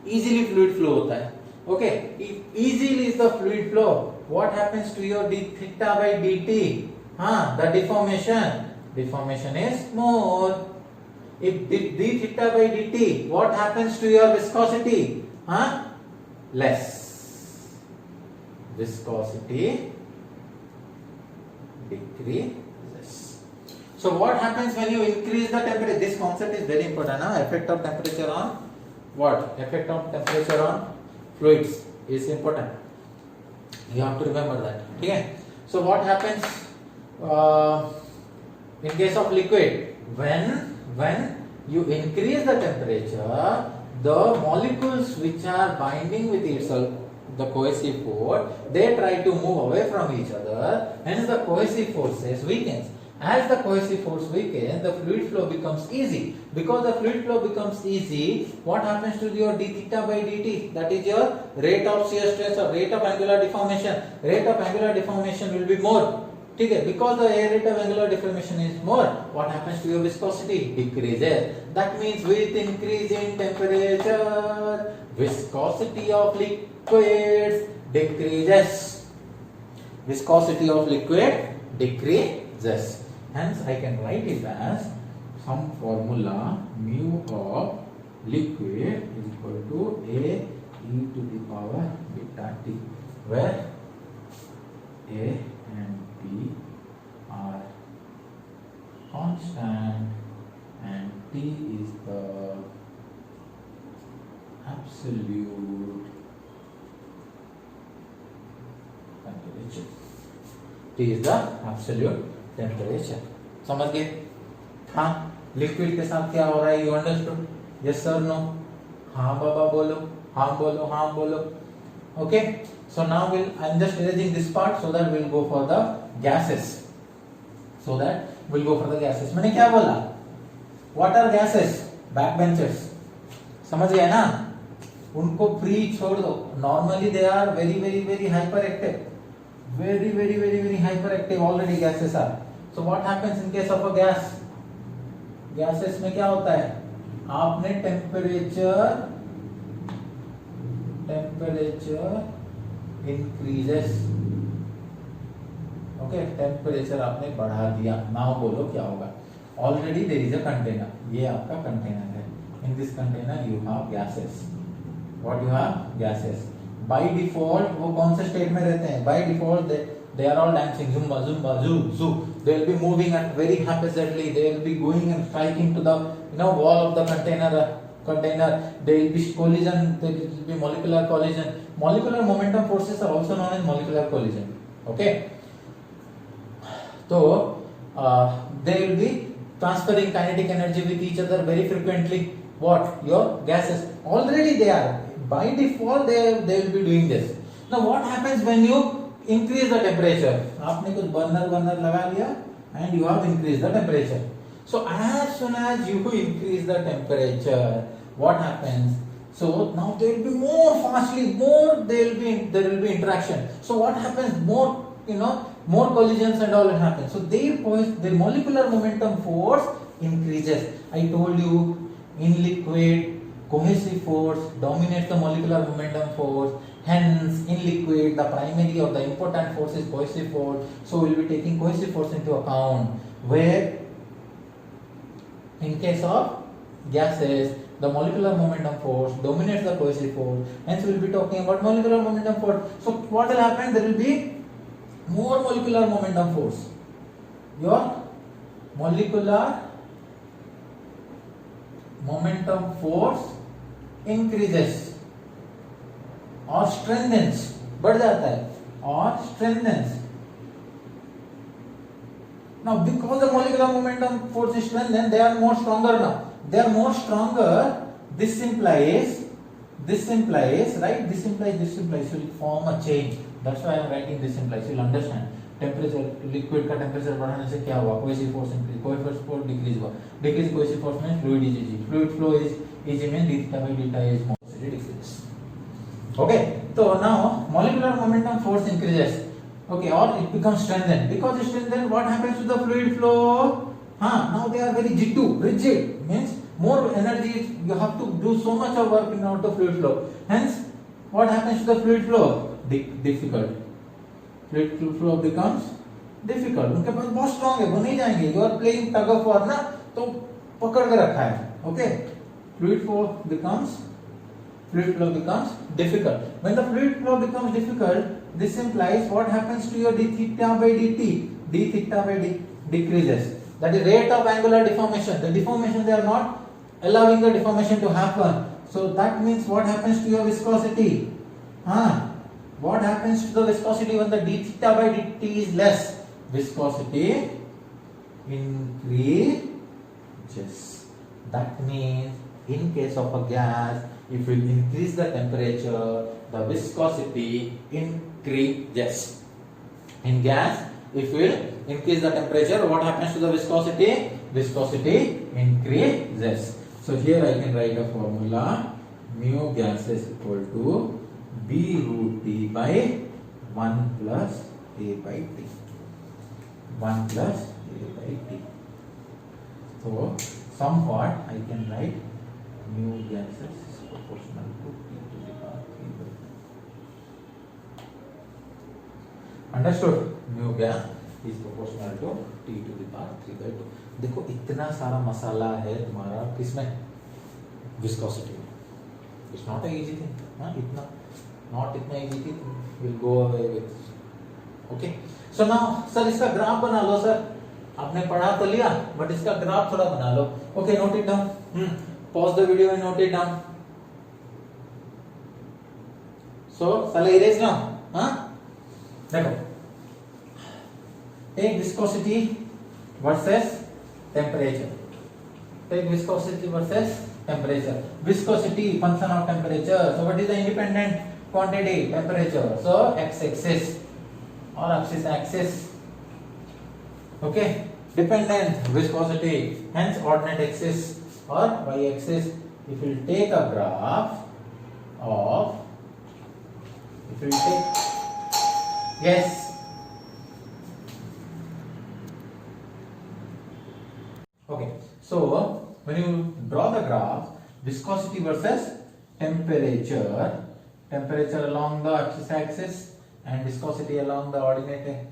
Easily fluid flow होता है. Okay, if easily is the fluid flow, what happens to your d theta by dt? The deformation. Deformation is more. If d theta by dt, what happens to your viscosity? Less. Viscosity decreases. So what happens when you increase the temperature? This concept is very important. Effect of temperature on what? Effect of temperature on fluids is important. You have to remember that. Okay. So what happens in case of liquid? When you increase the temperature, the molecules which are binding with itself, the cohesive force, they try to move away from each other. Hence the cohesive forces weakens. As the cohesive force weakens, the fluid flow becomes easy. Because the fluid flow becomes easy, what happens to your d theta by dt? That is your rate of shear stress or rate of angular deformation. Rate of angular deformation will be more. Okay? Because the rate of angular deformation is more, what happens to your viscosity? Decreases. That means with increase in temperature, viscosity of liquids decreases. Viscosity of liquid decreases. Hence, I can write it as some formula mu of liquid is equal to A e to the power beta t, where A and B are constant and T is the absolute temperature. T is the absolute temperature. समझ गए? हाँ, liquid के साथ क्या हो रहा है? You understood? Yes sir, no? हाँ बाबा बोलो, हाँ बोलो, हाँ बोलो. Okay. So now I'm just erasing this part so that we'll go for the gases. मैंने क्या बोला? What are gases? Backbenchers. समझ गए ना? उनको फ्री छोड़ दो. Normally they are very hyperactive. Very hyperactive already gases are. So what happens in case of a gas? Gases में क्या होता है? आपने temperature increases. Okay, temperature आपने बढ़ा दिया. Now बोलो क्या होगा? Already there is a container. ये आपका container है. In this container you have gases. What you have? Gases. By default वो कौन से state में रहते हैं? By default they are all dancing, zumba, zoo. They will be moving at very haphazardly. They will be going and striking to the wall of the container. There will be collision. There will be molecular collision. Molecular momentum forces are also known as molecular collision. Okay. So they will be transferring kinetic energy with each other very frequently. What? Your gases. Already they are. By default they will be doing this. Now what happens when you increase the temperature? आपने कुछ burner लगा लिया and you have increased the temperature. So as soon as you increase the temperature, what happens? So now there will be there will be interaction. So what happens? More collisions and all will happen. So their molecular momentum force increases. I told you in liquid, cohesive force dominates the molecular momentum force. Hence, in liquid, the primary or the important force is cohesive force. So we will be taking cohesive force into account. Where in case of gases, the molecular momentum force dominates the cohesive force. Hence, we will be talking about molecular momentum force. So what will happen? There will be more molecular momentum force. Your molecular momentum force increases or strengthens. बढ़ जाता है or strengthens. Now because the molecular momentum force is strengthened, they are more stronger now. They are more stronger. This implies right? This implies will form a chain. That's why I am writing this implies. You will understand. Temperature, liquid का temperature बढ़ाने से क्या हुआ? Cohesive force increase. Cohesive force decrease हुआ. Decrease cohesive force means fluid is easy. Fluid flow is easy means d theta by delta is more decreases. Okay. So now molecular momentum force increases. Okay, or it becomes strengthened. Because it's strengthened, what happens to the fluid flow? Now they are very G2, rigid. Means more energy, you have to do so much of work in order to fluid flow. Hence, what happens to the fluid flow? Difficult. Fluid flow becomes difficult. उनके पास बहुत strong है, वो नहीं जाएंगे. You are playing tug of war ना, तो पकड़ के रखा है. Okay, fluid flow becomes difficult. When the fluid flow becomes difficult, this implies what happens to your d theta by dt. D theta by d decreases. That is rate of angular deformation. The deformation, they are not allowing the deformation to happen. So that means what happens to your viscosity? What happens to the viscosity when the d theta by dt is less? Viscosity increases. That means in case of a gas, if we increase the temperature, the viscosity increases. In gas, if we increase the temperature, what happens to the viscosity? Viscosity increases. So here I can write a formula: mu gas is equal to B root T by 1 plus A by T. 1 plus A by T. So somewhat I can write mu gases is proportional to T to the power 3 by 2. Understood? Mu gas is proportional to T to the power 3 by 2. देखो इतना सारा मसाला है तुम्हारा किसमें? Viscosity. It's not an easy thing. Not इतना easy thing. We'll go away with. Okay. So now, sir इसका graph बना लो sir. आपने पढ़ा तो लिया, but इसका ग्राफ थोड़ा बना लो. Okay, note it down. Pause the video and note it down. So, shall I erase now? देखो. Take viscosity versus temperature. Take viscosity versus temperature. Viscosity function of temperature. So what is the independent quantity? Temperature. So x-axis or axis. Okay. Dependent viscosity. Hence ordinate axis or y-axis. If you take a graph of, yes. Okay, so when you draw the graph, viscosity versus temperature along the x-axis and viscosity along the ordinate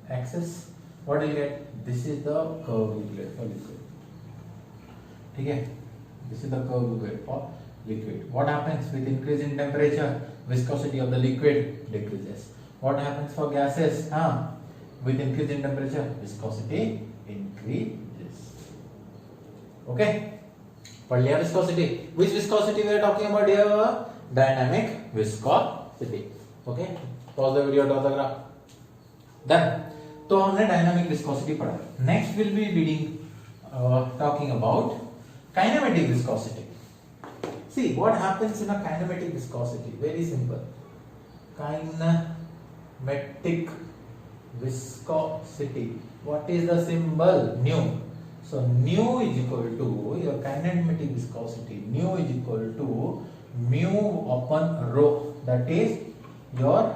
axis, what do you get? This is the curve you get for liquid. Okay, this is the curve you get for liquid. What happens with increase in temperature? Viscosity of the liquid decreases. What happens for gases? With increase in temperature, viscosity increases. Okay. पढ़ लिया viscosity. Which viscosity we are talking about here? Dynamic viscosity. Okay. Pause the video, draw the graph. Done. तो हमने dynamic viscosity पढ़ा. Next we'll be talking about kinematic viscosity. See what happens in a kinematic viscosity. Very simple. Kinematic viscosity. What is the symbol? Nu. So nu is equal to your kinematic viscosity. Nu is equal to mu upon rho. That is your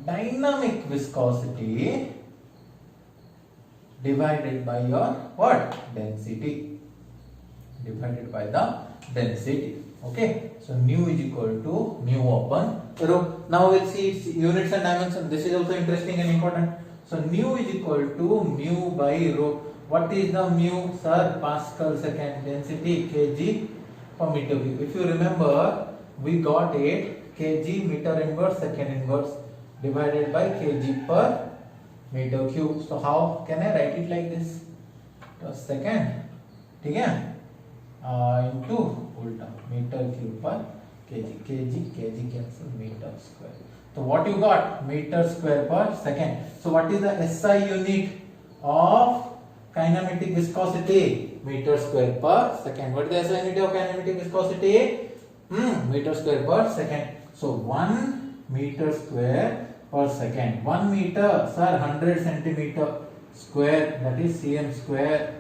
dynamic viscosity divided by your what? Density. Divided by the density. Okay. So nu is equal to mu upon rho. Now we'll see its units and dimensions. This is also interesting and important. So nu is equal to mu by rho. What is the mu? Sir, Pascal second. Density kg per meter cube. If you remember, we got it kg meter inverse second inverse divided by kg per meter cube. So how can I write it like this? तो second, ठीक है? Into उल्टा meter cube per kg cancel meter square. So what you got? Meter square per second. So what is the SI unit of kinematic viscosity? Meter square per second. What is the SI unit of kinematic viscosity? Meter square per second. So 1 meter square per second. 1 meter, sir, 100 centimeter square, that is cm square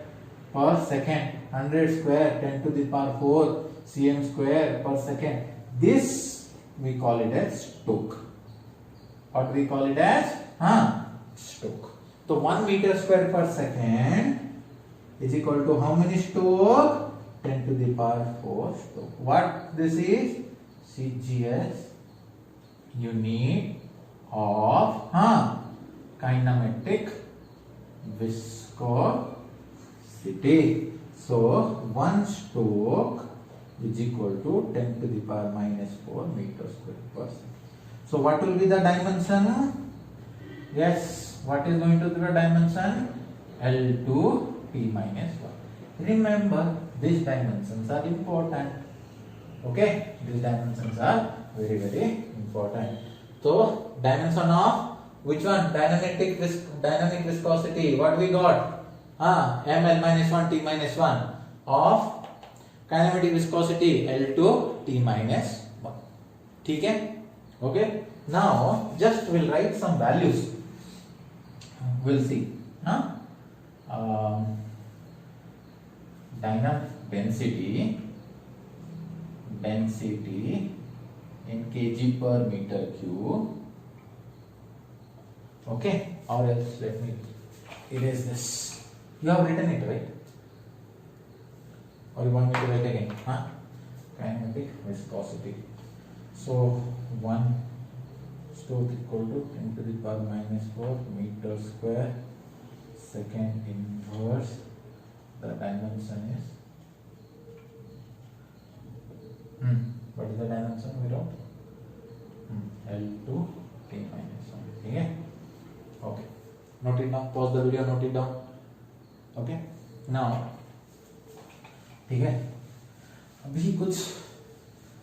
per second. 100 square, 10 to the power 4 cm square per second. This we call it as Stokes. What we call it as stroke. So 1 meter square per second is equal to how many stroke? 10 to the power 4 stroke. What this is? CGS unit of kinematic viscosity. So 1 stroke is equal to 10 to the power minus 4 meter square per second. So what will be the dimension? Yes, what is going to be the dimension? L2 T minus 1. Remember, these dimensions are important. Okay, these dimensions are very, very important. So dimension of which one? Dynamic viscosity. What we got? ml minus 1 t minus 1 of kinematic viscosity L2 t minus 1. Okay? Okay. Now just we'll write some values. We'll see. Dynamic density in kg per meter cube. Okay, or else let me erase this. You have written it, right? Or you want me to write again? Kinematic viscosity. So 1 stroke equal to 10 to the power minus 4 meter square second inverse. The dimension is what is the dimension we wrote? L2 T minus 1. Okay? Okay. Note it down. Pause the video, note it down. Okay? Now, okay? Abhi kuch,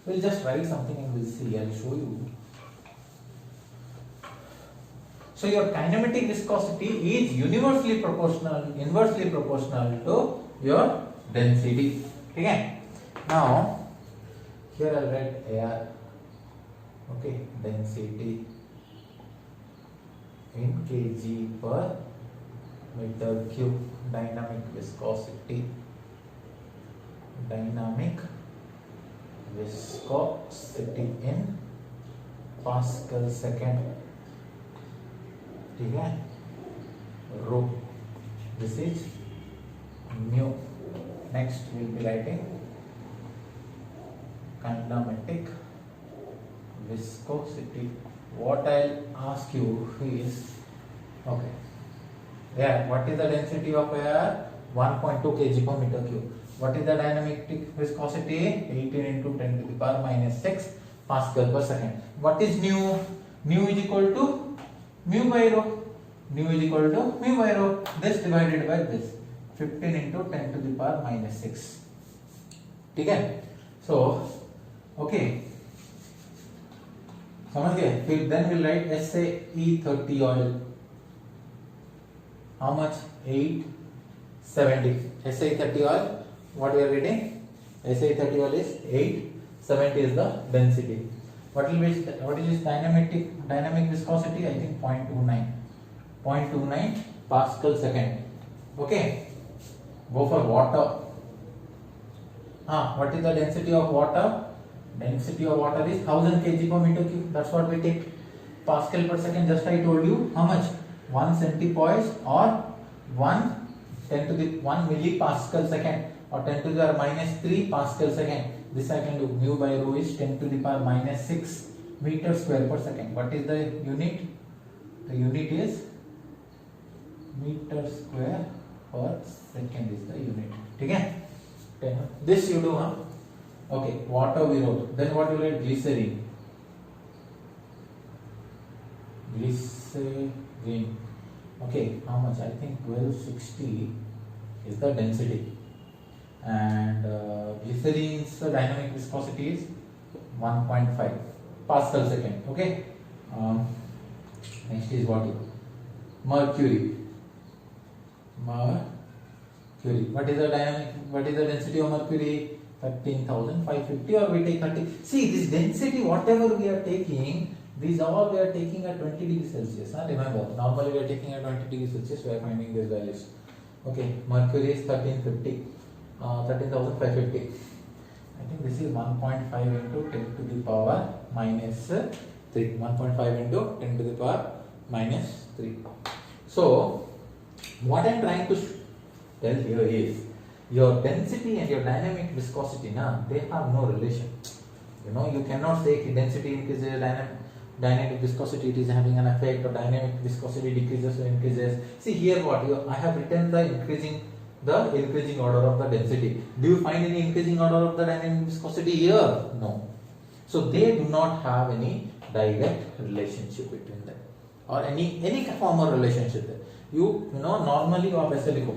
we'll just write something and we'll see. I'll show you. So your kinematic viscosity is inversely proportional to your density. Okay? Now, here I'll write AR. Okay, density in kg per meter cube. Dynamic viscosity in Pascal second. Okay? Rho. This is mu. Next we'll be writing kinematic viscosity. What I'll ask you is, okay, what is the density of air? 1.2 kg per meter cube. What is the dynamic viscosity? 18 into 10 to the power minus 6 Pascal per second. What is nu? Nu is equal to mu by rho. Nu is equal to mu by rho. This divided by this. 15 into 10 to the power minus 6. Okay? So, okay. समझ गए? फिर then we'll write SAE30 oil. How much? 870. SAE30 oil. What we are getting? SAE30 oil is 870 is the density. What is dynamic viscosity? I think 0.29. 0.29 Pascal second. Okay. Go for water. What is the density of water? Density of water is 1000 kg per meter cube. That's what we take. Pascal per second. Just I told you how much? 1 centipoise or 1 millipascal second or 10 to the power minus 3 Pascal second. This I can do. Mu by rho is 10 to the power minus 6 meter square per second. What is the unit? The unit is meter square per second is the unit. Okay? This you do, Okay, water we wrote. Then what will write? Glycerin. Glycerin. Okay, how much? I think 1260 is the density. And glycerin's dynamic viscosity is 1.5 Pascal second. Okay. Next is what? Mercury. What is the density of mercury? 13,550, or we take 30. See, this density, whatever we are taking, these all we are taking at 20 degrees Celsius. Remember, normally we are taking at 20 degrees Celsius, we are finding these values. Okay, mercury is 13,550. I think this is 1.5 into 10 to the power minus 3. 1.5 into 10 to the power minus 3. So what I am trying to tell here is your density and your dynamic viscosity, they have no relation. You cannot say density increases, dynamic viscosity it is having an effect, or dynamic viscosity decreases or increases. See here what I have written the increasing order of the density. Do you find any increasing order of the dynamic viscosity here? No. So they do not have any direct relationship between them, or any form of relationship there. Normally आप ऐसे लिखो,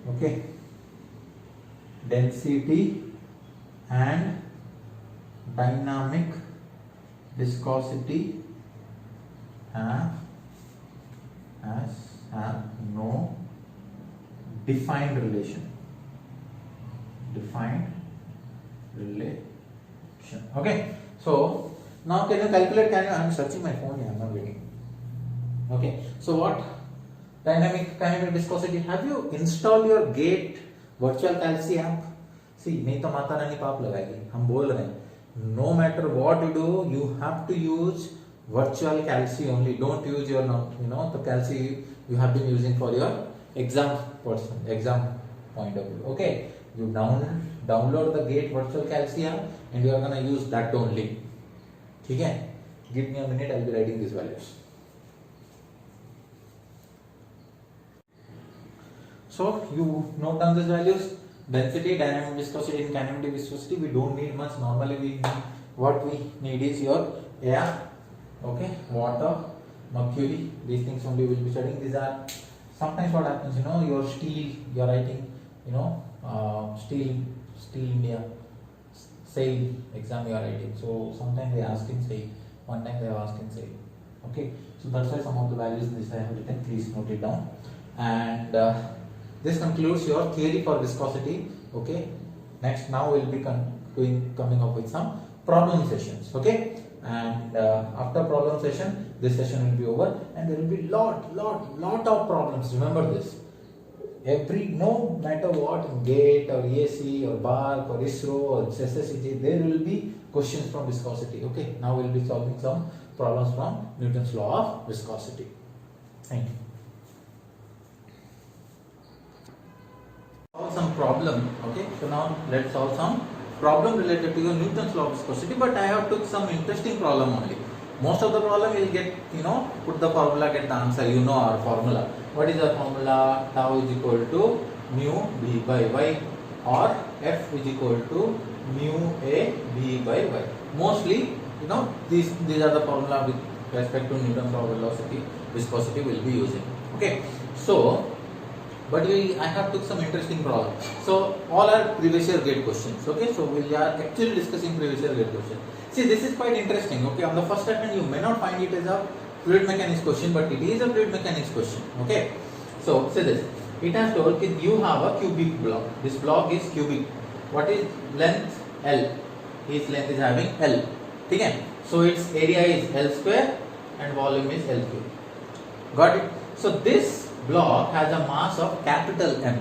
okay, density and dynamic viscosity have no defined relation. Okay. So now can you calculate? I am searching my phone here. I am not getting. Okay. So what? Dynamic viscosity. Have you installed your gate virtual calci app? See, नहीं तो माता रानी पाप लगाएगी. हम बोल रहे हैं. No matter what you do, you have to use virtual calci only. Don't use your the calci you have been using for your exam point of view. Okay. You download the gate virtual calci app and you are gonna use that only. Okay. Give me a minute. I'll be writing these values. So you note down these values. Density, dynamic viscosity, and kinematic viscosity. We don't need much. Normally, what we need is your air, okay, water, mercury. These things only we will be studying. These are sometimes what happens. Your steel. You are writing. Steel India SAIL exam you are writing. So sometimes they ask in SAIL. One time they have asked in SAIL. Okay. So that's why some of the values in this I have written. Please note it down. And this concludes your theory for viscosity. Okay. Next, now we'll be coming up with some problem sessions. Okay. And after problem session, this session will be over, and there will be lot of problems. Remember this. No matter what, GATE or ESE or BARC or ISRO or SSC, there will be questions from viscosity. Okay. Now we'll be solving some problems from Newton's law of viscosity. Thank you. Solve some problem. Okay, so now let's solve some problem related to your Newton's law of viscosity, but I have took some interesting problem only. Most of the problem you will get, put the formula, get the answer. Our formula. What is the formula? Tau is equal to mu b by y, or F is equal to mu a b by y. Mostly, these are the formula with respect to Newton's law of viscosity will be using. Okay, so. But I have took some interesting problems. So all are previous year gate questions. Okay, so we are actually discussing previous year gate questions. See, this is quite interesting. Okay, on the first attempt you may not find it as a fluid mechanics question, but it is a fluid mechanics question. Okay, so say this. It has told that you have a cubic block. This block is cubic. What is length? L. Its length is having L. Okay, so its area is L square and volume is L cube. Got it? So this block has a mass of capital M.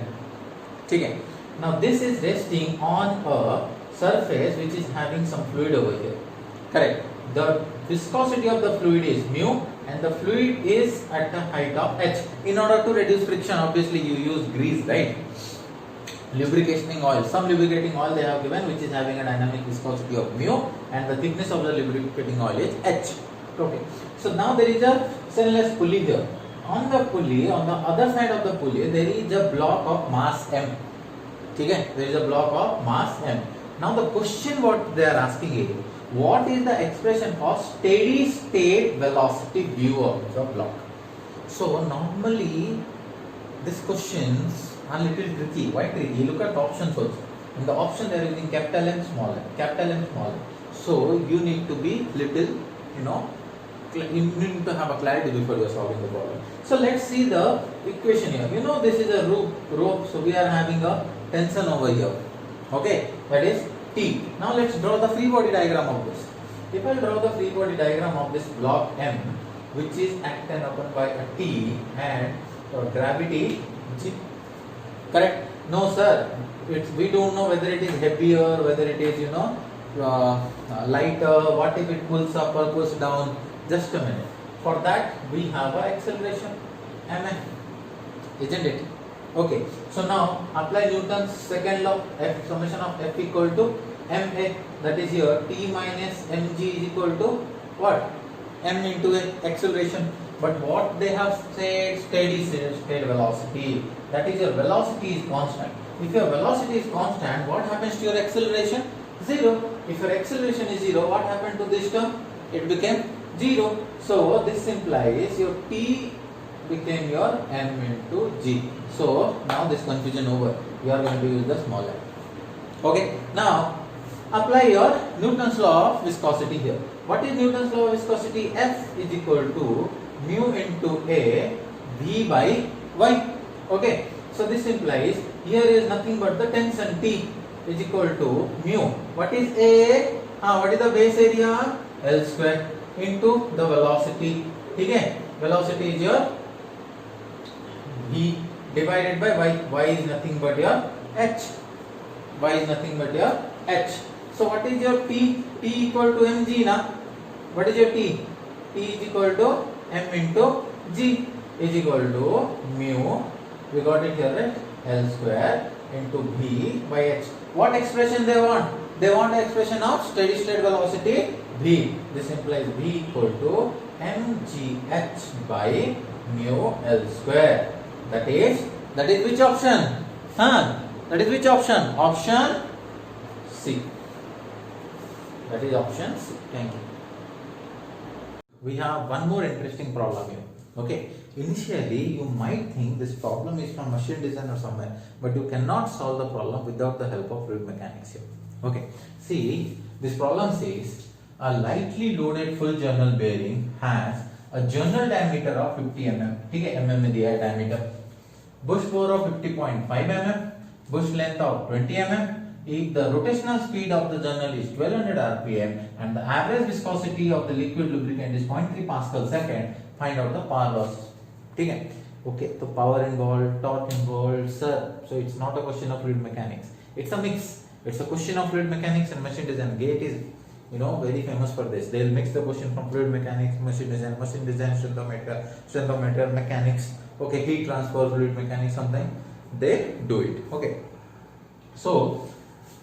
Okay. Now this is resting on a surface which is having some fluid over here. Correct. The viscosity of the fluid is mu, and the fluid is at the height of h. In order to reduce friction, obviously you use grease, right? Lubricating oil. Some lubricating oil they have given which is having a dynamic viscosity of mu, and the thickness of the lubricating oil is h. Okay. So now there is a stainless pulley here. On the pulley, on the other side of the pulley, there is a block of mass m. Okay? There is a block of mass m. Now the question what they are asking is, what is the expression for steady state velocity v of the block? So normally these questions are little tricky. Why tricky? Look at the options first. In the option there is in capital M, small m, capital M, small m. So you need to be little, you need to have a clarity before you are solving the problem. So let's see the equation here. This is a rope, so we are having a tension over here. Okay, that is T. Now let's draw the free body diagram of this. If I draw the free body diagram of this block M, which is acted upon by a T and gravity, correct? No sir, we don't know whether it is heavier, whether it is lighter, what if it pulls up or pulls down? Just a minute. For that we have a acceleration mn, isn't it? Okay, so now apply Newton's second law, F summation of F equal to ma, that is here T minus mg is equal to what? M into a acceleration. But what they have said, steady state velocity, that is your velocity is constant. If your velocity is constant, what happens to your acceleration? 0. If your acceleration is 0, what happened to this term? It became 0. So this implies your T became your m into g. So now this confusion over. You are going to use the small m. Okay. Now apply your Newton's law of viscosity here. What is Newton's law of viscosity? F is equal to mu into A V by Y. Okay. So this implies here is nothing but the tension T is equal to mu. What is A? What is the base area? L square into the velocity. Okay. Velocity is your V divided by Y. Y is nothing but your H. Y is nothing but your H. So what is your T? T equal to mg na? What is your T? T is equal to m into g is equal to mu. We got it here, right? L square into V by H. What expression they want? They want the expression of steady state velocity V. This implies V equal to mgh by mu L square. That is which option? That is which option? Option C. That is option C. Thank you. We have one more interesting problem here. Okay. Initially, you might think this problem is from machine design or somewhere, but you cannot solve the problem without the help of fluid mechanics here. Okay. See, this problem says a lightly loaded full journal bearing has a journal diameter of 50 mm. Okay, mm में दिया है diameter. Bush bore of 50.5 mm. Bush length of 20 mm. If the rotational speed of the journal is 1200 rpm and the average viscosity of the liquid lubricant is 0.3 pascal second, find out the power losses. Okay, okay. So power involved, torque involved, sir. So it's not a question of fluid mechanics. It's a mix. It's a question of fluid mechanics and machine design. GATE is, very famous for this. They'll mix the question from fluid mechanics, machine design, strengthometer, mechanics. Okay, heat transfer, fluid mechanics, something. They do it. Okay. So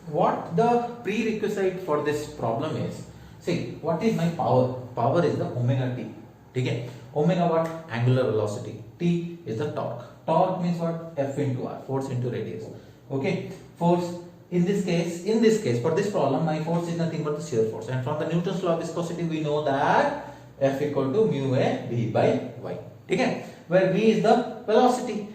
what the prerequisite for this problem is, see, what is my power? Power is the omega t. Okay? Omega what? Angular velocity. T is the torque. Torque means what? F into R, force into radius. Okay? Force, in this case, for this problem, my force is nothing but the shear force. And from the Newton's law of viscosity, we know that F equal to mu A V by Y. Okay? Where V is the velocity.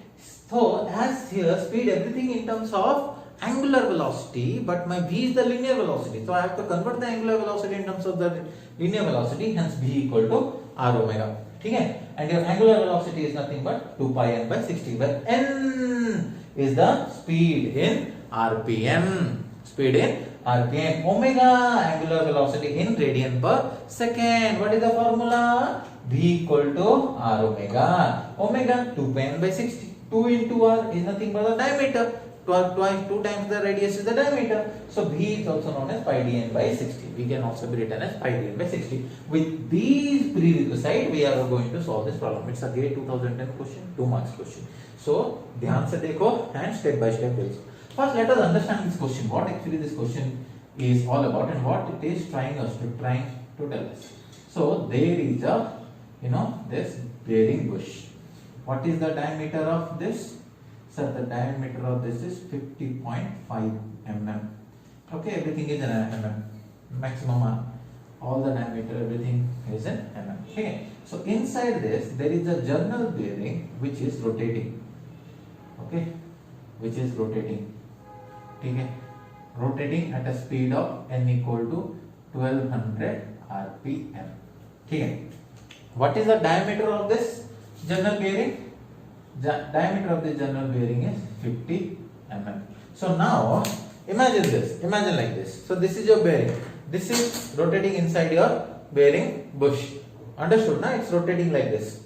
So, as here, speed, everything in terms of angular velocity, but my v is the linear velocity. So I have to convert the angular velocity in terms of the linear velocity, hence v equal to r omega. Okay? And your angular velocity is nothing but 2 pi n by 60, where n is the speed in rpm. Speed in rpm. Omega, angular velocity in radian per second. What is the formula? V equal to r omega. Omega 2 pi n by 60. 2 into r is nothing but the diameter. 2 times the radius is the diameter. So V is also known as pi dn by 60. V can also be written as pi dn by 60. With these prerequisites, we are going to solve this problem. It's a GATE 2010 question, 2 marks question. So ध्यान से देखो and step by step we'll solve. First, let us understand this question. What actually this question is all about and what it is trying to tell us. So there is a this bearing bush. What is the diameter of this? So the diameter of this is 50.5 mm. Okay, everything is in mm. Maximum, all the diameter, everything is in mm. Okay. So inside this, there is a journal bearing which is rotating. Okay, which is rotating. Okay, rotating at a speed of n equal to 1200 rpm. Okay. What is the diameter of this journal bearing? The diameter of the journal bearing is 50 mm. So now imagine this, imagine like this. So this is your bearing. This is rotating inside your bearing bush. Understood? Now it's rotating like this.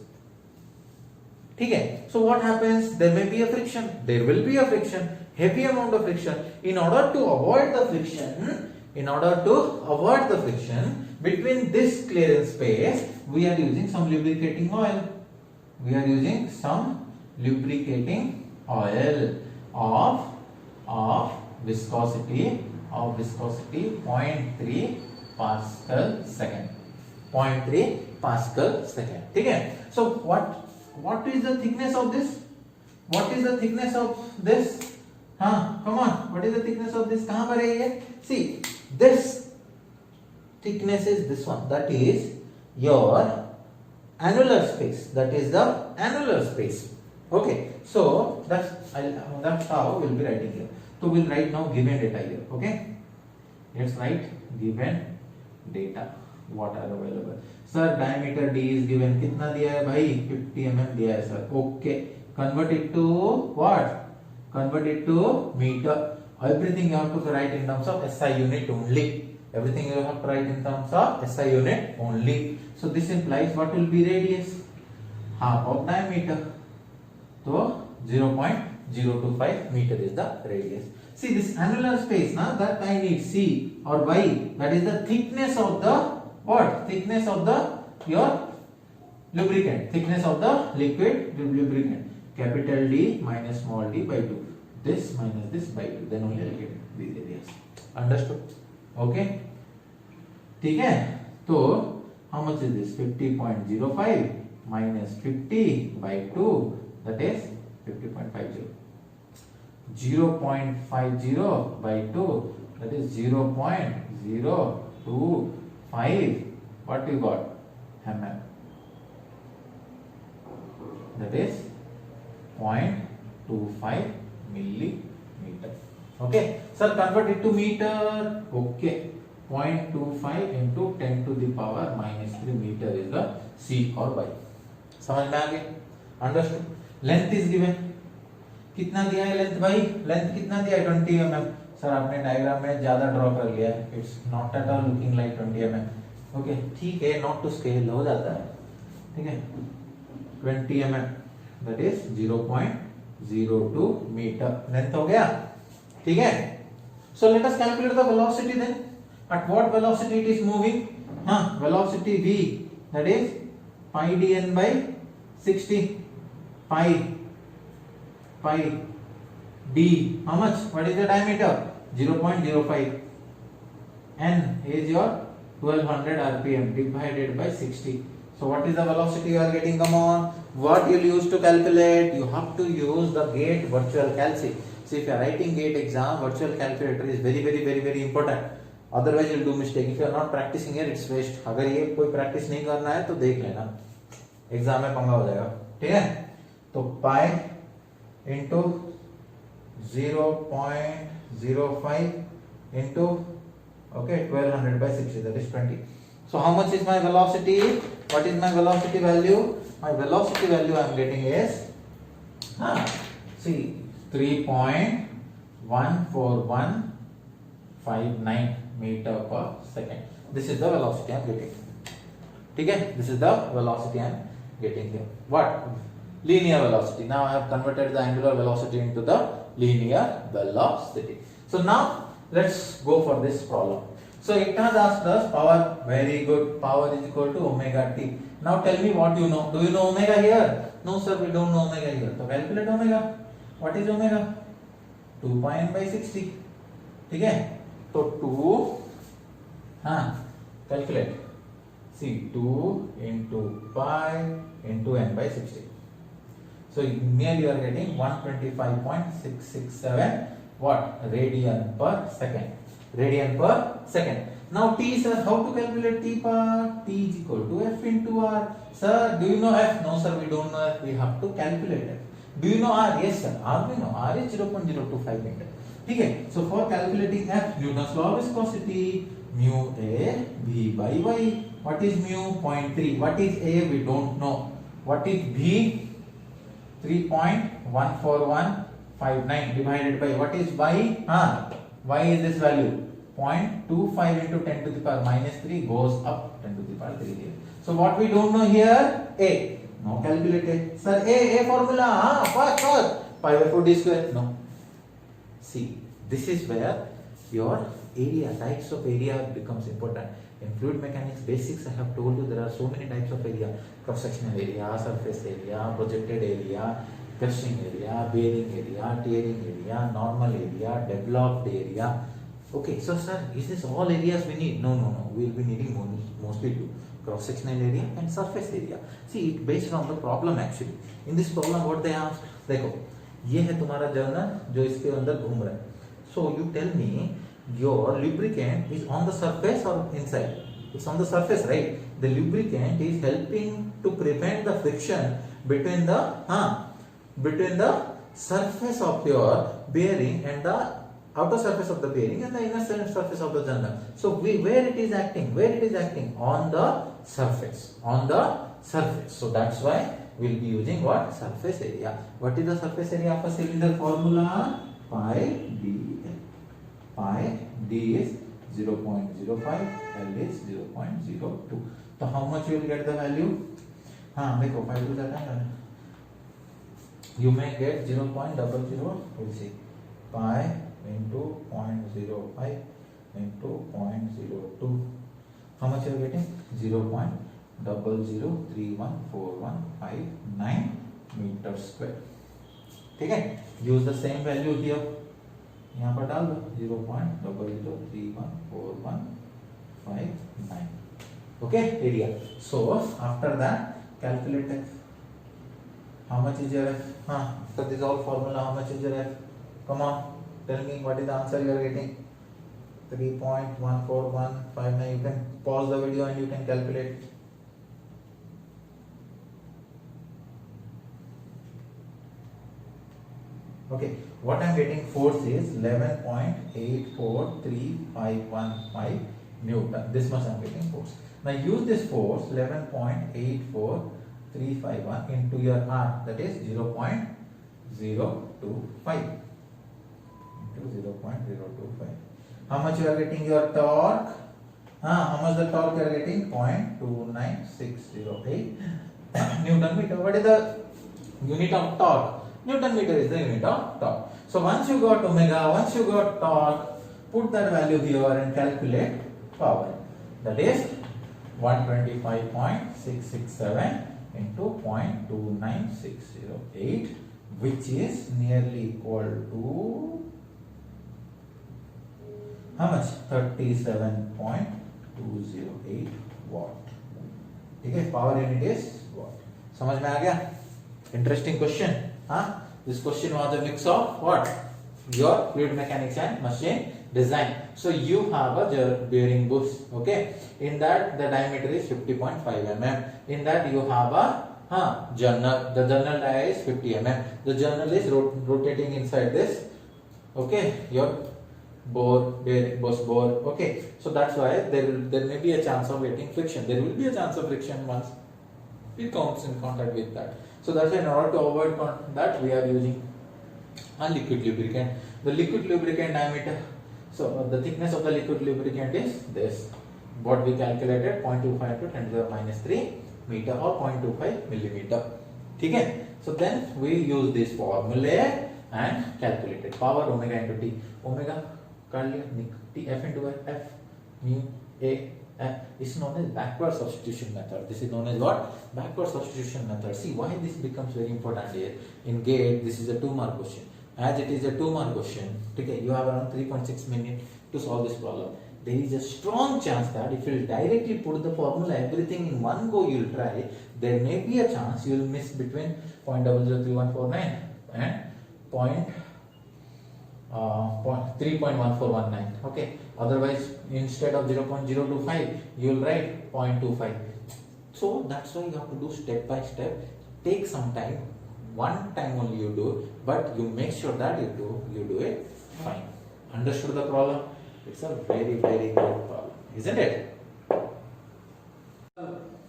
Okay. So what happens? There may be a friction. There will be a friction. Heavy amount of friction. In order to avoid the friction, in order to avoid the friction between this clearance space, we are using some lubricating oil. We are using some lubricating oil of viscosity 0.3 Pascal second. 0.3 Pascal second. Okay. So what is the thickness of this? What is the thickness of this? Come on. What is the thickness of this? कहाँ पर है ये? See, this thickness is this one. That is your annular space. That is the annular space. Okay. So that's how we'll be writing here. So we'll write now given data here. Okay. Let's write given data. What are available? Sir, diameter D is given. कितना दिया है भाई? 50 mm दिया है sir. Okay. Convert it to what? Convert it to meter. Everything you have to write in terms of SI unit only. Everything you have to write in terms of SI unit only. So this implies what will be radius? Half of diameter. So 0.025 meter is the radius. See this annular space now that I need C or Y, that is the thickness of the what? Thickness of the your lubricant. Thickness of the liquid lubricant. Capital D minus small d by 2. This minus this by 2. Then only I will get these areas. Understood? Okay. ठीक है? तो how much is this? 50.05 minus 50 by 2. That is 50.50. 0.50 by 2. That is 0.025. What you got? mm. That is 0.25 millimeter. Okay. Sir, convert it to meter. Okay. 0.25 into 10 to the power minus 3 meter is the C or Y. समझ में आ गया? Understood? Length is given. कितना दिया है length भाई? Length कितना दिया है? 20 mm. सर आपने डायग्राम में ज्यादा ड्रॉ कर लिया है. It's not at all looking like 20 mm. Okay. ठीक है, not to scale हो जाता है. ठीक है? 20 mm. That is 0.02 meter. Length हो गया? ठीक है? So let us calculate the velocity then. At what velocity it is moving? Velocity v. That is pi dn by 60. Pi d. How much? What is the diameter? 0.05. N is your 1200 rpm divided by 60. So what is the velocity you are getting? Come on. What you'll use to calculate? You have to use the gate virtual calc. So if you are writing gate exam, virtual calculator is very important. Otherwise you'll do mistake. If you are not practicing here, it's waste. अगर ये कोई practice नहीं करना है तो देख लेना. Exam में पंगा हो जाएगा. ठीक है? तो पाई into 0.05 into 1200 by 60, that is 20. So how much is my velocity? What is my velocity value? My velocity value I am getting is 3.14159 meter per second. This is the velocity I am getting. Okay? This is the velocity I am getting here. What? Linear velocity. Now I have converted the angular velocity into the linear velocity. So now let's go for this problem. So it has asked us power. Very good. Power is equal to omega t. Now tell me what you know. Do you know omega here? No sir, we don't know omega here. So calculate omega. What is omega? 2 pi n by 60. Okay? So 2 calculate. See 2 into pi into n by 60. So nearly you are getting 125.667 what? Radian per second. Radian per second. Now T sir, how to calculate T per? T is equal to F into R. Sir, do you know F? No sir, we don't know F. We have to calculate F. Do you know R? Yes sir. R we know. R is 0.025 meter. Okay. So for calculating F, Newton's law of viscosity, mu A V by Y. What is mu? 0.3. What is A? We don't know. What is V? 3.14159 divided by what is y? Y is this value 0.25 into 10 to the power minus 3 goes up 10 to the power 3 here. So what we don't know here? A. No, calculate it. Sir, A formula. First. Pi by 4 d square. No. See, this is where your area, types of area becomes important. In fluid mechanics basics, I have told you there are so many types of area: cross-sectional area, surface area, projected area, crushing area, bearing area, tearing area, normal area, deadlocked area. Okay, so sir, is this all areas we need? No, we will be needing mostly two: cross-sectional area and surface area. See, it based on the problem actually. In this problem, what they ask, देखो, ये है तुम्हारा journal जो इसके अंदर घूम रहा है. So you tell me your lubricant is on the surface or inside? It's on the surface, right? The lubricant is helping to prevent the friction between the surface of your bearing and the outer surface of the bearing and the inner surface of the journal. So where it is acting? Where it is acting? On the surface. On the surface. So that's why we'll be using what? Surface area. What is the surface area of a cylinder? Formula pi d. Pi d is 0.05, L is 0.02. So how much you will get the value? देखो 5 to that time. You may get 0.00. We'll see. Pi into 0.05 into 0.02. How much you are getting? 0.00314159 meters square. ठीक है? Use the same value here. यहाँ पर डाल दो 0.00314159. Okay, area. So after that, calculate F. How much is your F? So this is all formula. How much is your F? Come on, tell me what is the answer you are getting. 3.14159. You can pause the video and you can calculate. Okay, what I am getting force is 11.843515 Newton. This much I am getting force. Now use this force 11.84351 into your R, that is 0.025 into 0.025. How much you are getting your torque? How much the torque you are getting? 0.29608 Newton meter. What is the unit of torque? Newton meter is the unit of torque. So once you got omega, once you got torque, put that value here and calculate power. That is 125.667 into 0.29608, which is nearly equal to how much? 37.208 watt. ठीक है, power unit is watt. समझ में आ गया? Interesting question. This question was a mix of what? Your fluid mechanics and machine design. So you have a bearing bush. Okay, in that the diameter is 50.5 mm. In that you have a journal. The journal dia is 50 mm. The journal is rotating inside this. Okay, your bush bore. Okay, so that's why there may be a chance of getting friction. There will be a chance of friction once it comes in contact with that. So that's why in order to avoid that, we are using a liquid lubricant. The liquid lubricant diameter, so the thickness of the liquid lubricant is this. What we calculated 0.25 to 10 to the minus 3 meter or 0.25 millimeter. Okay? So then we use this formula and calculated power omega into T. Omega T F into F mu A is known as backward substitution method. This is known as what? Backward substitution method. See why this becomes very important here. In GATE, this is a 2-mark question. As it is a 2-mark question, okay, you have around 3.6 minutes to solve this problem. There is a strong chance that if you directly put the formula, everything in one go you will try, there may be a chance you will miss between 0.003149 and 3.1419. Okay, otherwise instead of 0.025 you will write 0.25. So that's why you have to do step by step. Take some time. One time only you do, but you make sure that you do it fine. Understood the problem? It's a very good problem, isn't it?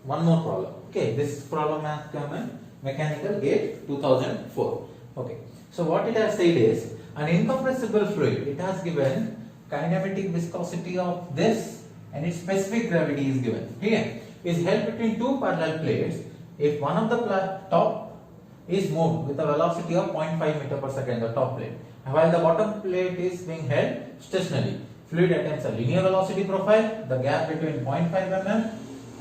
One more problem. Okay, this problem has come in Mechanical GATE 2004. Okay, so what it has said is an incompressible fluid. It has given kinematic viscosity of this and its specific gravity is given. Here is held between two parallel plates. If one of the top is moved with a velocity of 0.5 meter per second, the top plate, while the bottom plate is being held stationary. fluid attains a linear velocity profile, the gap between 0.5 mm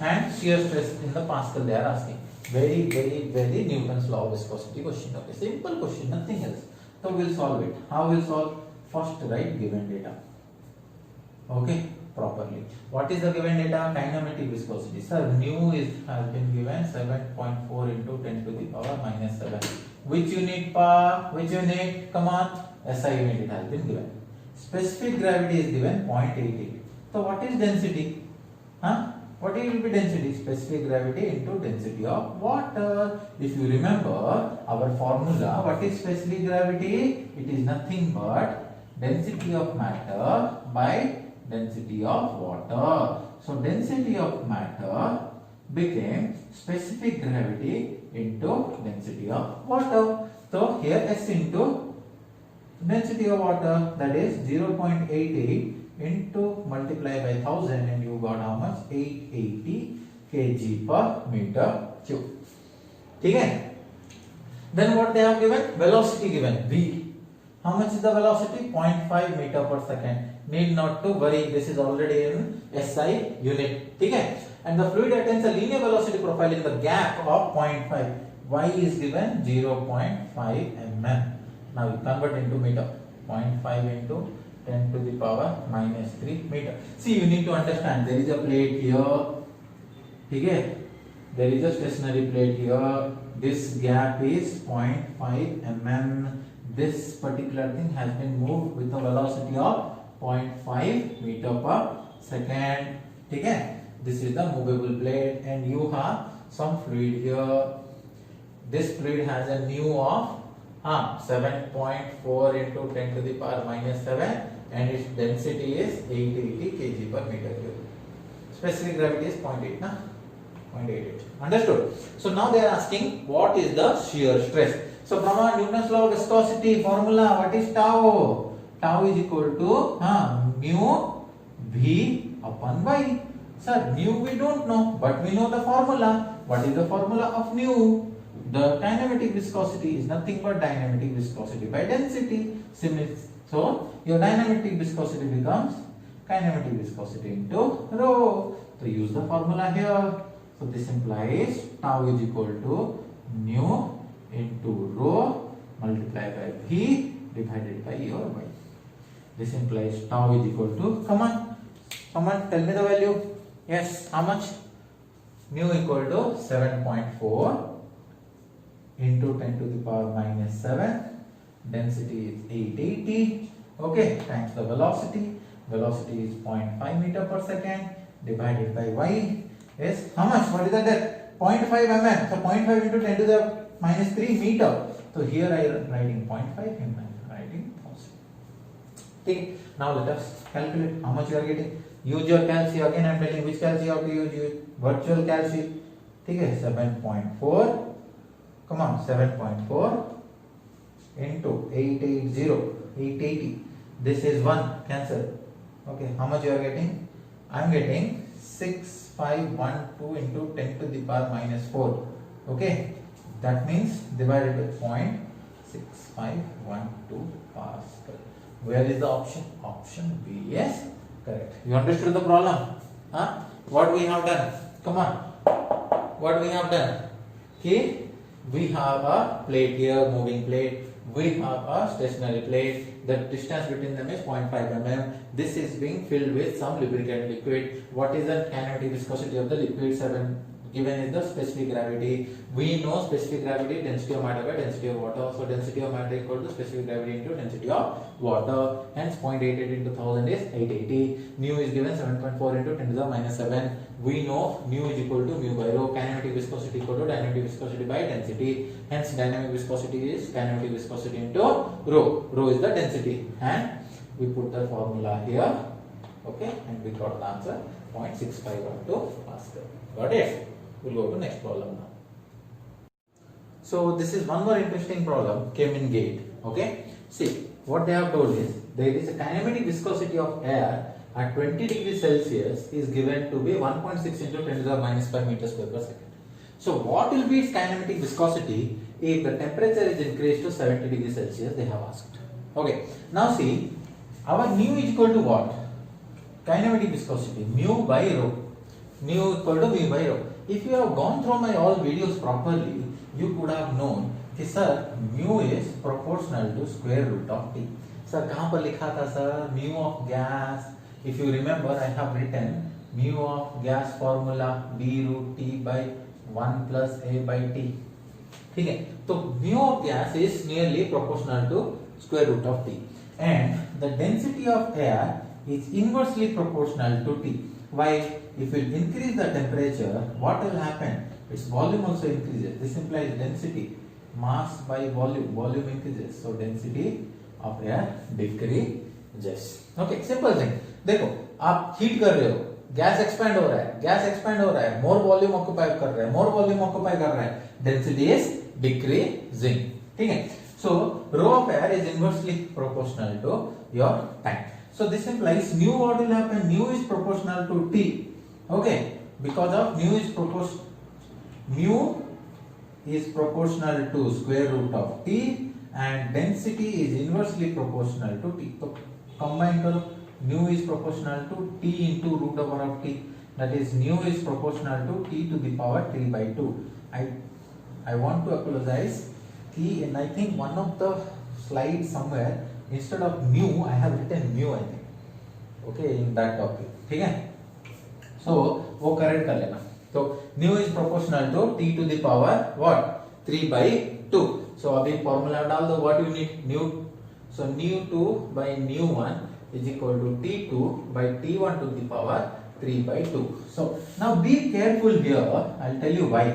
and shear stress in the Pascal they are asking. Very Newton's law of viscosity question. Okay, simple question, nothing else. So we'll solve it. How we'll solve? First write given data. Okay, properly. What is the given data? Kinematic viscosity. Sir, nu has been given 7.4 into 10 to the power minus 7. Which unit pa? Which unit? Come on. SI unit it has been given. Specific gravity is given 0.88. So what is density? Huh? What will be density? Specific gravity into density of water. If you remember our formula, what is specific gravity? It is nothing but density of matter by density of water. So density of matter became specific gravity into density of water. So here S into density of water, that is 0.88 into multiply by 1000 and you got how much? 880 kg per meter cube. Okay? Then what they have given? Velocity given V. How much is the velocity? 0.5 meter per second. Need not to worry, this is already in SI unit. Okay? And the fluid attains a linear velocity profile in the gap of 0.5. Y is given 0.5 mm. Now you convert into meter. 0.5 into 10 to the power minus 3 meter. See, you need to understand there is a plate here. Okay? There is a stationary plate here. This gap is 0.5 mm. This particular thing has been moved with a velocity of 0.5 meter per second. Okay? This is the movable plate and you have some fluid here. This fluid has a nu of 7.4 into 10 to the power minus 7 and its density is 880 kg per meter cube. Specific gravity is 0.8, na? 0.88. Understood? So now they are asking what is the shear stress. So from our Newton's law of viscosity formula, what is tau? Tau is equal to mu V upon Y. Sir, mu we don't know, but we know the formula. What is the formula of mu? The kinematic viscosity is nothing but dynamic viscosity by density. So your dynamic viscosity becomes kinematic viscosity into rho. So use the formula here. So this implies tau is equal to nu into rho multiplied by V divided by your Y. This implies tau is equal to, come on, tell me the value. Yes, how much? Mu equal to 7.4 into 10 to the power minus 7. Density is 880. Okay, times the velocity. Velocity is 0.5 meter per second divided by Y is how much? What is that? 0.5 mm. So 0.5 into 10 to the minus 3 meter. So here I am writing 0.5 mm. Writing 1000. Okay. Now let us calculate how much you are getting. Use your calci. Again I am telling which calci you have to use. Virtual calci. Okay, 7.4. Come on, 7.4 into 880. This is 1. Cancel. Okay, how much you are getting? I am getting 6512 into 10 to the power minus 4. Okay, that means divided by 0.6512 Pascal. Where is the option? Option B. Yes, correct. You understood the problem? Huh? What we have done? Come on. What we have done? Okay. We have a plate here, moving plate. We have a stationary plate. The distance between them is 0.5 mm. This is being filled with some lubricant liquid. What is the kinematic viscosity of the liquid? 7 given is the specific gravity. We know specific gravity, density of matter by density of water. So density of matter equal to specific gravity into density of water. Hence 0.88 into 1000 is 880. Nu is given 7.4 into 10 to the minus 7. We know nu is equal to mu by rho. Kinematic viscosity equal to dynamic viscosity by density. Hence dynamic viscosity is kinematic viscosity into rho. Rho is the density. And we put the formula here. Okay, and we got the answer 0.6512 Pascal. Got it? We'll go to next problem now. So this is one more interesting problem came in GATE. Okay, see what they have told is there is a kinematic viscosity of air at 20 degrees Celsius is given to be 1.6 into 10 to the minus 5 meters square per second. So what will be its kinematic viscosity if the temperature is increased to 70 degrees Celsius? They have asked. Okay, now see our nu is equal to what? Kinematic viscosity, mu by rho. Mu equal to mu by rho. If you have gone through my all videos properly, you could have known कि sir mu is proportional to square root of t. Sir कहाँ पर लिखा था sir? Mu of gas. If you remember, I have written mu of gas formula b root t by 1 plus a by t. ठीक है? तो mu of gas is nearly proportional to square root of t, and the density of air is inversely proportional to t. Why? If you increase the temperature, what will happen? Its volume also increases. This implies density, mass by volume. Volume increases, so density of air decreases. Okay, simple thing. देखो, आप heat कर रहे हो, gas expand हो रहा है, मोर volume occupy कर रहा है, डेंसिटी इज डिक्रीजिंग. ठीक है? So rho of air is inversely proportional to your time. So this implies mu what will happen? Mu is proportional to t. Okay, because of mu is proportional to square root of t, and density is inversely proportional to t. So combine करो, mu is proportional to t into root over of t. That is mu is proportional to t to the power 3 by 2. I want to apologize. And I think one of the slides somewhere, instead of mu, I have written mu, I think. Okay, in that topic. ठीक है? So वो correct कर लेना. So mu is proportional to t to the power what? 3 by 2. So अभी formula डाल दो. What you need? Nu. So nu2 by nu1 is equal to t2 by t1 to the power 3 by 2. So now be careful here. I'll tell you why.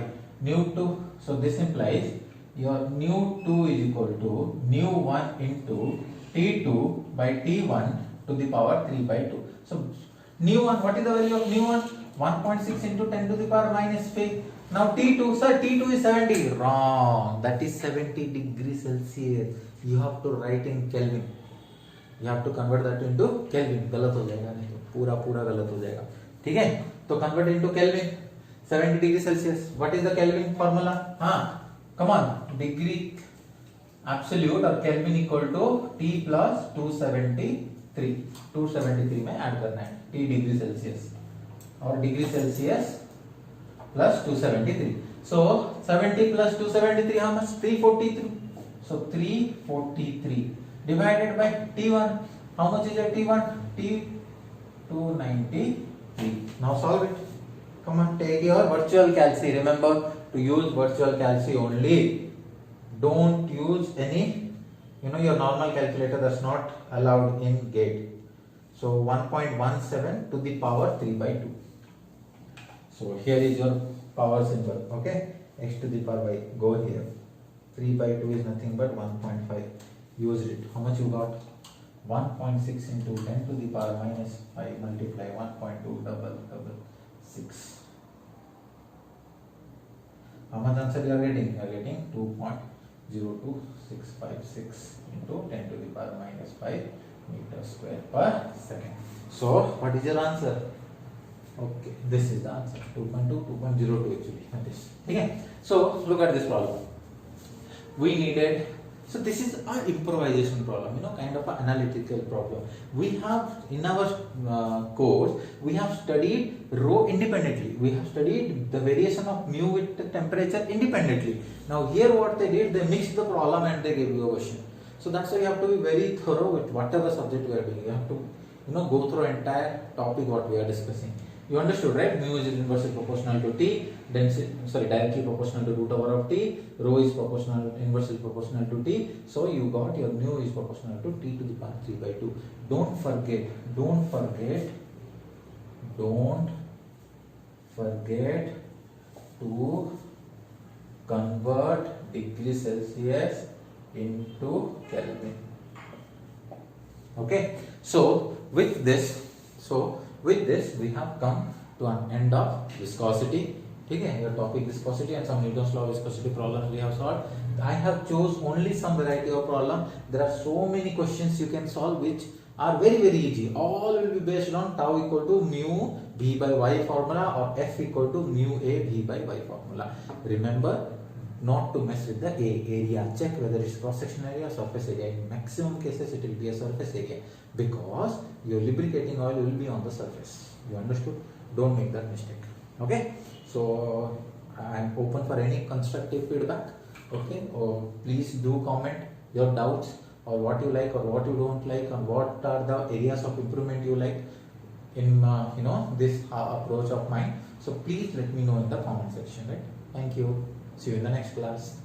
Nu2. So this implies your nu2 is equal to nu1 into t2 by t1 to the power 3 by 2. So nu1, what is the value of nu1? 1.6 into 10 to the power minus 5. Now t2, sir, t2 is 70. Wrong. That is 70 degrees Celsius. You have to write in Kelvin. You have to convert that into Kelvin. गलत हो जाएगा, नहीं तो पूरा गलत हो जाएगा. ठीक है? तो convert into Kelvin. 70 degrees Celsius. What is the Kelvin formula? हाँ, come on. Degree absolute or Kelvin equal to T plus 273. 273 में ऐड करना है. T degree Celsius और degree Celsius plus 273. So 70 plus 273 how much? 343. So 343 divided by T1. How much is your T1? T293. Now solve it. Come on, take your virtual calci. Remember to use virtual calci only. Don't use any, your normal calculator. That's not allowed in GATE. So 1.17 to the power 3 by 2. So here is your power symbol. Okay, x to the power y. Go here. 3 by 2 is nothing but 1.5. Use it. How much you got? 1.6 into 10 to the power minus 5 multiply 1.2 double 6. How much answer you are getting? You are getting 2.02656 into 10 to the power minus 5 meter square per second. So what is your answer? Okay, this is the answer. 2.02 actually. That is. Okay. So look at this problem. We needed. So this is an improvisation problem, kind of an analytical problem. We have in our course, we have studied rho independently. We have studied the variation of mu with the temperature independently. Now here what they did, they mixed the problem and they gave you a question. So that's why you have to be very thorough with whatever subject we are doing. You have to, go through entire topic what we are discussing. You understood, right? Mu is inversely proportional to t, directly proportional to root over of t, rho is inversely proportional to t. So you got your mu is proportional to t to the power 3 by 2. Don't forget to convert degree Celsius into Kelvin. Okay. So with this we have come to an end of viscosity. Okay, your topic viscosity and some Newton's law of viscosity problems we have solved. I have chose only some variety of problem. There are so many questions you can solve which are very easy. All will be based on tau equal to mu v by y formula or f equal to mu a v by y formula. Remember, not to mess with the area. Check whether it's cross-section area or surface area. In maximum cases it will be a surface area, because your lubricating oil will be on the surface. You understood? Don't make that mistake. Okay, so I am open for any constructive feedback. Okay, or please do comment your doubts, or what you like or what you don't like, and what are the areas of improvement you like in this approach of mine. So please let me know in the comment section, right? Thank you. See you in the next class.